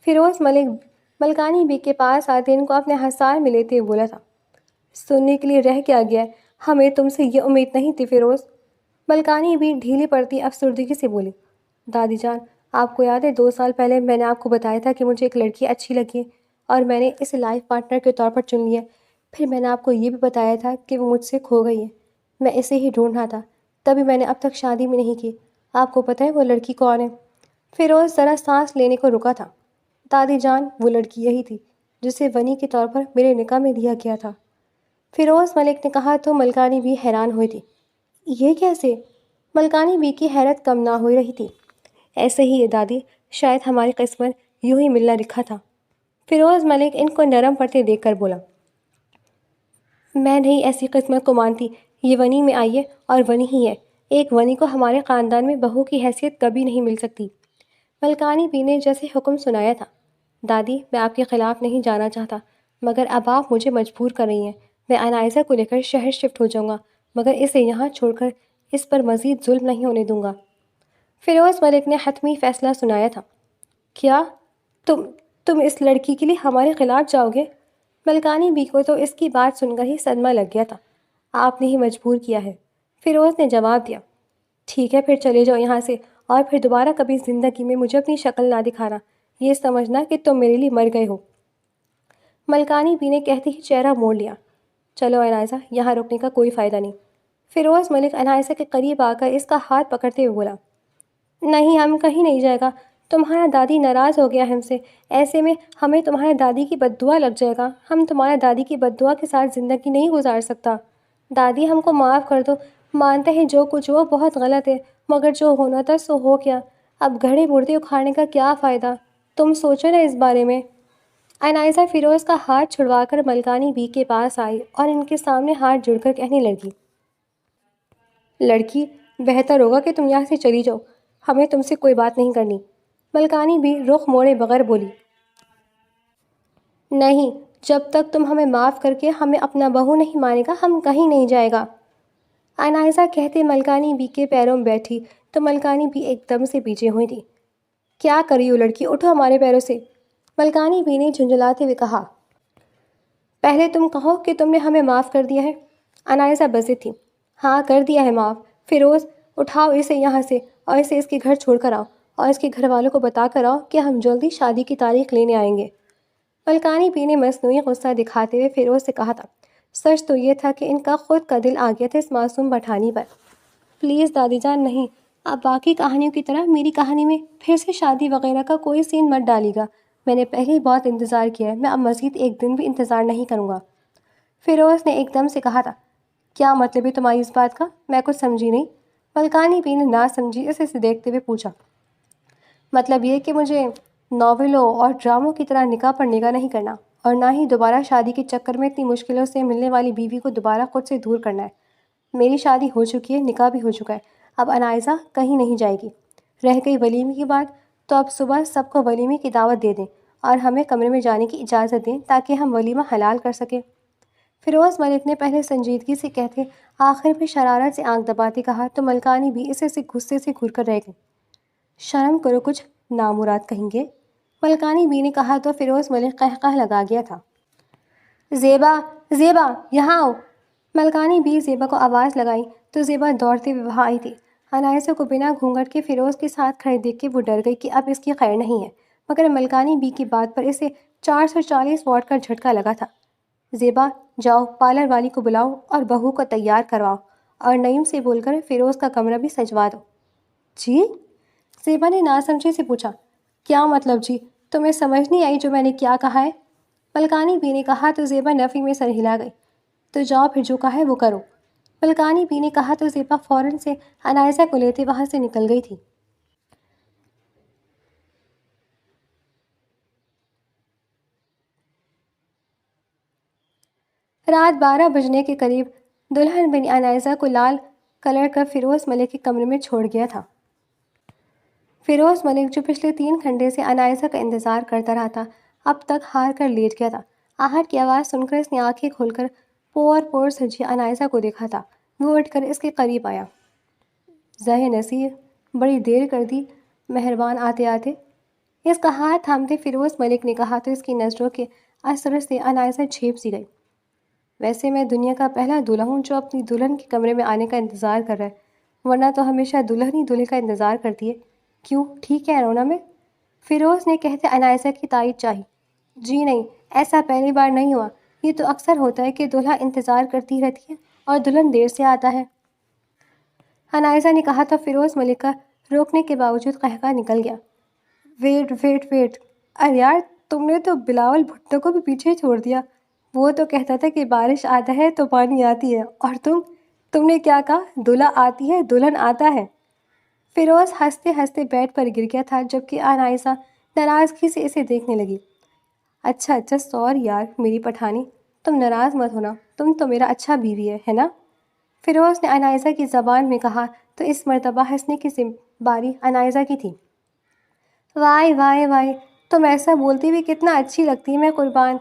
فیروز ملک ملکانی بی کے پاس آتے ان کو اپنے ہثار میں لیتے ہوئے بولا تھا۔ سننے کے لیے رہ کیا گیا ہے، ہمیں تم سے یہ امید نہیں تھی فیروز۔ ملکانی بھی ڈھیلی پڑتی افسردگی سے بولی۔ دادی جان، آپ کو یاد ہے 2 سال پہلے میں نے آپ کو بتایا تھا کہ مجھے ایک لڑکی اچھی لگی ہے اور میں نے اسے لائف پارٹنر کے طور پر چن لیا۔ پھر میں نے آپ کو یہ بھی بتایا تھا کہ وہ مجھ سے کھو گئی ہے، میں اسے ہی ڈھونڈ رہا تھا، تبھی میں نے اب تک شادی بھی نہیں کی۔ آپ کو پتہ ہے وہ لڑکی کون ہے؟ فیروز ذرا سانس لینے کو رکا تھا۔ دادی جان، وہ لڑکی یہی تھی جسے ونی کے طور پر میرے نکاح میں دیا گیا تھا، فیروز ملک نے کہا تو ملکانی بھی حیران ہوئی تھی۔ یہ کیسے؟ ملکانی بی کی حیرت کم نہ ہو رہی تھی۔ ایسے ہی ہے دادی، شاید ہماری قسمت یوں ہی ملنا لکھا تھا۔ فیروز ملک ان کو نرم پڑتے دیکھ کر بولا، میں نہیں ایسی قسمت کو مانتی، یہ ونی میں آئی ہے اور ونی ہی ہے، ایک ونی کو ہمارے خاندان میں بہو کی حیثیت کبھی نہیں مل سکتی۔ ملکانی بی نے جیسے حکم سنایا تھا۔ دادی، میں آپ کے خلاف نہیں جانا چاہتا، مگر اب آپ مجھے مجبور کر رہی ہیں، میں انائزہ کو لے کر شہر شفٹ ہو جاؤں گا، مگر اسے یہاں چھوڑ کر اس پر مزید ظلم نہیں ہونے دوں گا۔ فیروز ملک نے حتمی فیصلہ سنایا تھا۔ کیا تم اس لڑکی کے لیے ہمارے خلاف جاؤ گے؟ ملکانی بی کو تو اس کی بات سن کر ہی صدمہ لگ گیا تھا۔ آپ نے ہی مجبور کیا ہے، فیروز نے جواب دیا۔ ٹھیک ہے، پھر چلے جاؤ یہاں سے، اور پھر دوبارہ کبھی زندگی میں مجھے اپنی شکل نہ دکھانا، یہ سمجھنا کہ تم میرے لیے مر گئے ہو۔ ملکانی بی نے کہتے ہی چہرہ موڑ لیا۔ چلو انائزہ، یہاں رکنے کا کوئی فائدہ نہیں۔ فیروز ملک انائزہ کے قریب آ کر اس کا ہاتھ پکڑتے ہوئے بولا، نہیں، ہم کہیں نہیں جائے گا، تمہارا دادی ناراض ہو گیا ہم سے، ایسے میں ہمیں تمہارے دادی کی بددعا لگ جائے گا، ہم تمہارے دادی کی بددعا کے ساتھ زندگی نہیں گزار سکتا۔ دادی، ہم کو معاف کر دو، مانتے ہیں جو کچھ ہوا بہت غلط ہے، مگر جو ہونا تھا سو ہو گیا، اب گھڑے مردے اکھاڑنے کا کیا فائدہ، تم سوچو نا اس بارے میں۔ عنائزہ فیروز کا ہاتھ چھڑوا کر ملکانی بی کے پاس آئی اور ان کے سامنے ہاتھ جڑ کر کہنے لگی، لڑکی، بہتر ہوگا کہ تم یہاں سے چلی جاؤ، ہمیں تم سے کوئی بات نہیں کرنی۔ ملکانی بھی رخ موڑے بغیر بولی، نہیں، جب تک تم ہمیں معاف کر کے ہمیں اپنا بہو نہیں مانے گا ہم کہیں نہیں جائے گا۔ عنائزہ کہتے ملکانی بی کے پیروں میں بیٹھی تو ملکانی بی ایک دم سے پیچھے ہوئی تھی۔ کیا کر رہی ہو لڑکی، اٹھو ہمارے پیروں سے، ملکانی بی نے جھنجھلاتے ہوئے کہا۔ پہلے تم کہو کہ تم نے ہمیں معاف کر دیا ہے۔ عنائزہ بزد تھی۔ ہاں کر دیا ہے معاف۔ فیروز، اٹھاؤ اسے یہاں سے اور اسے اس کے گھر چھوڑ کر آؤ اور اس کے گھر والوں کو بتا کر آؤ کہ ہم جلدی شادی کی تاریخ لینے آئیں گے۔ ملکانی بی نے مصنوعی غصہ دکھاتے ہوئے فیروز سے کہا تھا۔ سچ تو یہ تھا کہ ان کا خود کا دل آ گیا تھا اس معصوم پٹھانی پر۔ پلیز دادی جان نہیں، آپ باقی کہانیوں کی طرح میری کہانی میں پھر سے شادی وغیرہ کا کوئی سین مت ڈالیے گا۔ میں نے پہلے ہی بہت انتظار کیا ہے، میں اب مزید ایک دن بھی انتظار نہیں کروں گا۔ فیروز نے ایک دم سے کہا تھا۔ کیا مطلب ہے تمہاری اس بات کا؟ میں کچھ سمجھی نہیں۔ ملکانی بی نے نہ سمجھی اسے دیکھتے ہوئے پوچھا۔ مطلب یہ کہ مجھے ناولوں اور ڈراموں کی طرح نکاح پر نگاہ نہیں کرنا اور نہ ہی دوبارہ شادی کے چکر میں اتنی مشکلوں سے ملنے والی بیوی کو دوبارہ خود سے دور کرنا ہے۔ میری شادی ہو چکی ہے، نکاح بھی ہو چکا ہے، اب عنائزہ کہیں نہیں جائے گی۔ رہ گئی ولیمے کی بات، تو اب صبح سب کو ولیمے کی دعوت دے دیں اور ہمیں کمرے میں جانے کی اجازت دیں تاکہ ہم ولیمہ حلال کر سکیں۔ فیروز ملک نے پہلے سنجیدگی سے کہتے آخر میں شرارت سے آنکھ دباتے کہا تو ملکانی بھی اسے سے غصے سے گھور کر رہ گئی۔ شرم کرو کچھ، نامراد کہیں گے، ملکانی بی نے کہا تو فیروز ملک قہقہ لگا گیا تھا۔ زیبا، زیبا، یہاں آؤ۔ ملکانی بی زیبا کو آواز لگائی تو زیبا دوڑتے ہوئے وہاں آئی تھی۔ عنائزہ کو بنا گھونگھٹ کے فیروز کے ساتھ کھڑے دیکھ کے وہ ڈر گئی کہ اب اس کی خیر نہیں ہے، مگر ملکانی بی کی بات پر اسے 440 واٹ کا جھٹکا لگا تھا۔ زیبا، جاؤ پارلر والی کو بلاؤ اور بہو کو تیار کرواؤ اور نعیم سے بول کر فیروز کا کمرہ بھی سجوا دو۔ جی؟ زیبا نے ناسمجھی سے پوچھا۔ کیا مطلب جی؟ تمہیں سمجھ نہیں آئی جو میں نے کیا کہا ہے؟ ملکانی بی نے کہا تو زیبا نفی میں سر ہلا گئی۔ تو جاؤ پھر جو کہا ہے وہ کرو، ملکانی بی نے کہا تو زیبا فوراً سے عنائزہ کو لیتے وہاں سے نکل گئی تھی۔ رات 12 بجنے کے قریب دلہن بنی عنائزہ کو لال کلر کا فیروز ملک کے کمرے میں چھوڑ گیا تھا۔ فیروز ملک جو پچھلے 3 گھنٹے سے عنائزہ کا انتظار کرتا رہا تھا اب تک ہار کر لیٹ گیا تھا۔ آہٹ کی آواز سن کر اس نے آنکھیں کھول کر پور سجی عنائزہ کو دیکھا تھا۔ وہ اٹھ کر اس کے قریب آیا۔ زہ نصیر، بڑی دیر کر دی، مہربان آتے آتے۔ اس کا ہاتھ تھامتے فیروز ملک نے کہا تو اس کی نظروں کے اثر سے عنائزہ جھیپ سی گئی۔ ویسے میں دنیا کا پہلا دولہا ہوں جو اپنی دلہن کے کمرے میں آنے کا انتظار کر رہا ہے، ورنہ تو ہمیشہ دلہن ہی دولہے کا انتظار کرتی ہے۔ کیوں، ٹھیک کہہ رہا ہوں نا میں؟ فیروز نے کہتے عنائزہ کی تائید چاہی۔ جی نہیں، ایسا پہلی بار نہیں ہوا، یہ تو اکثر ہوتا ہے کہ دلہا انتظار کرتی رہتی ہے اور دلہن دیر سے آتا ہے، عنائزہ نے کہا تو فیروز ملک کا روکنے کے باوجود قہقہ نکل گیا۔ ویٹ ویٹ ویٹ، ارے یار تم نے تو بلاول بھٹو کو بھی پیچھے چھوڑ دیا۔ وہ تو کہتا تھا کہ بارش آتا ہے تو پانی آتی ہے، اور تم نے کیا کہا؟ دلہا آتی ہے دلہن آتا ہے۔ فیروز ہنستے ہنستے بیڈ پر گر گیا تھا جبکہ عنائزہ ناراضگی سے اسے دیکھنے لگی۔ اچھا سوری یار میری پٹھانی، تم ناراض مت ہونا، تم تو میرا اچھا بیوی ہے نا؟ فیروز نے عنائزہ کی زبان میں کہا تو اس مرتبہ ہنسنے کی ذمہ باری عنائزہ کی تھی۔ وائے وائے وائے، تم ایسا بولتی ہوئی کتنا اچھی لگتی ہے، میں قربان،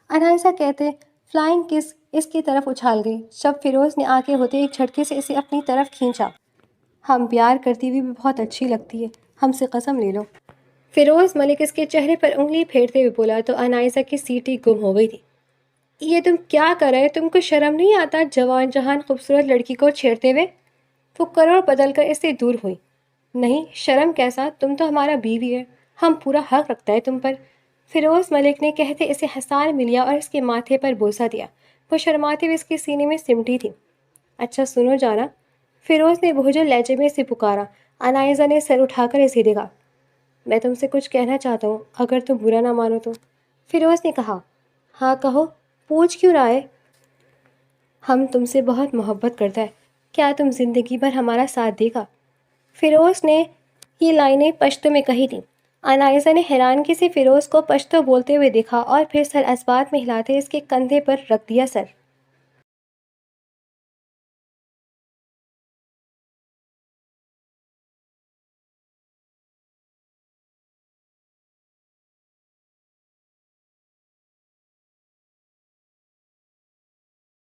عنائزہ کہتے فلائنگ کس اس کی طرف اچھال گئی جب فیروز نے آگے ہوتے ایک جھٹکے سے اسے اپنی طرف کھینچا۔ ہم پیار کرتی ہوئی بھی بہت اچھی لگتی ہے، ہم سے قسم لے لو۔ فیروز ملک اس کے چہرے پر انگلی پھیرتے ہوئے بولا تو عنائزہ کی سیٹی گم ہو گئی تھی۔ یہ تم کیا کر رہے؟ تم کو شرم نہیں آتا جوان جہان خوبصورت لڑکی کو چھیڑتے ہوئے؟ وہ کروڑ بدل کر اس سے دور ہوئی۔ نہیں، شرم کیسا، تم تو ہمارا بیوی ہے، ہم پورا حق رکھتا ہے تم پر، فیروز ملک نے کہتے اسے ہسان میں لیا اور اس کے ماتھے پر بوسہ دیا۔ وہ شرماتے ہوئے اس کے سینے میں سمٹی تھی۔ اچھا سنو جانا، فیروز نے بھوجل لہجے میں اسے پکارا۔ عنائزہ نے سر اٹھا کر اسے دیکھا۔ میں تم سے کچھ کہنا چاہتا ہوں، اگر تم برا نہ مانو تو، فیروز نے کہا۔ ہاں کہو، پوچھ کیوں رہا ہے؟ ہم تم سے بہت محبت کرتا ہے، کیا تم زندگی بھر ہمارا ساتھ دے گا؟ فیروز نے یہ لائنیں پشتو میں کہی تھیں۔ انائزہ نے حیرانگی سے فیروز کو پشتو بولتے ہوئے دیکھا اور پھر سر اسبات میں ہلاتے اس کے کندھے پر رکھ دیا۔ سر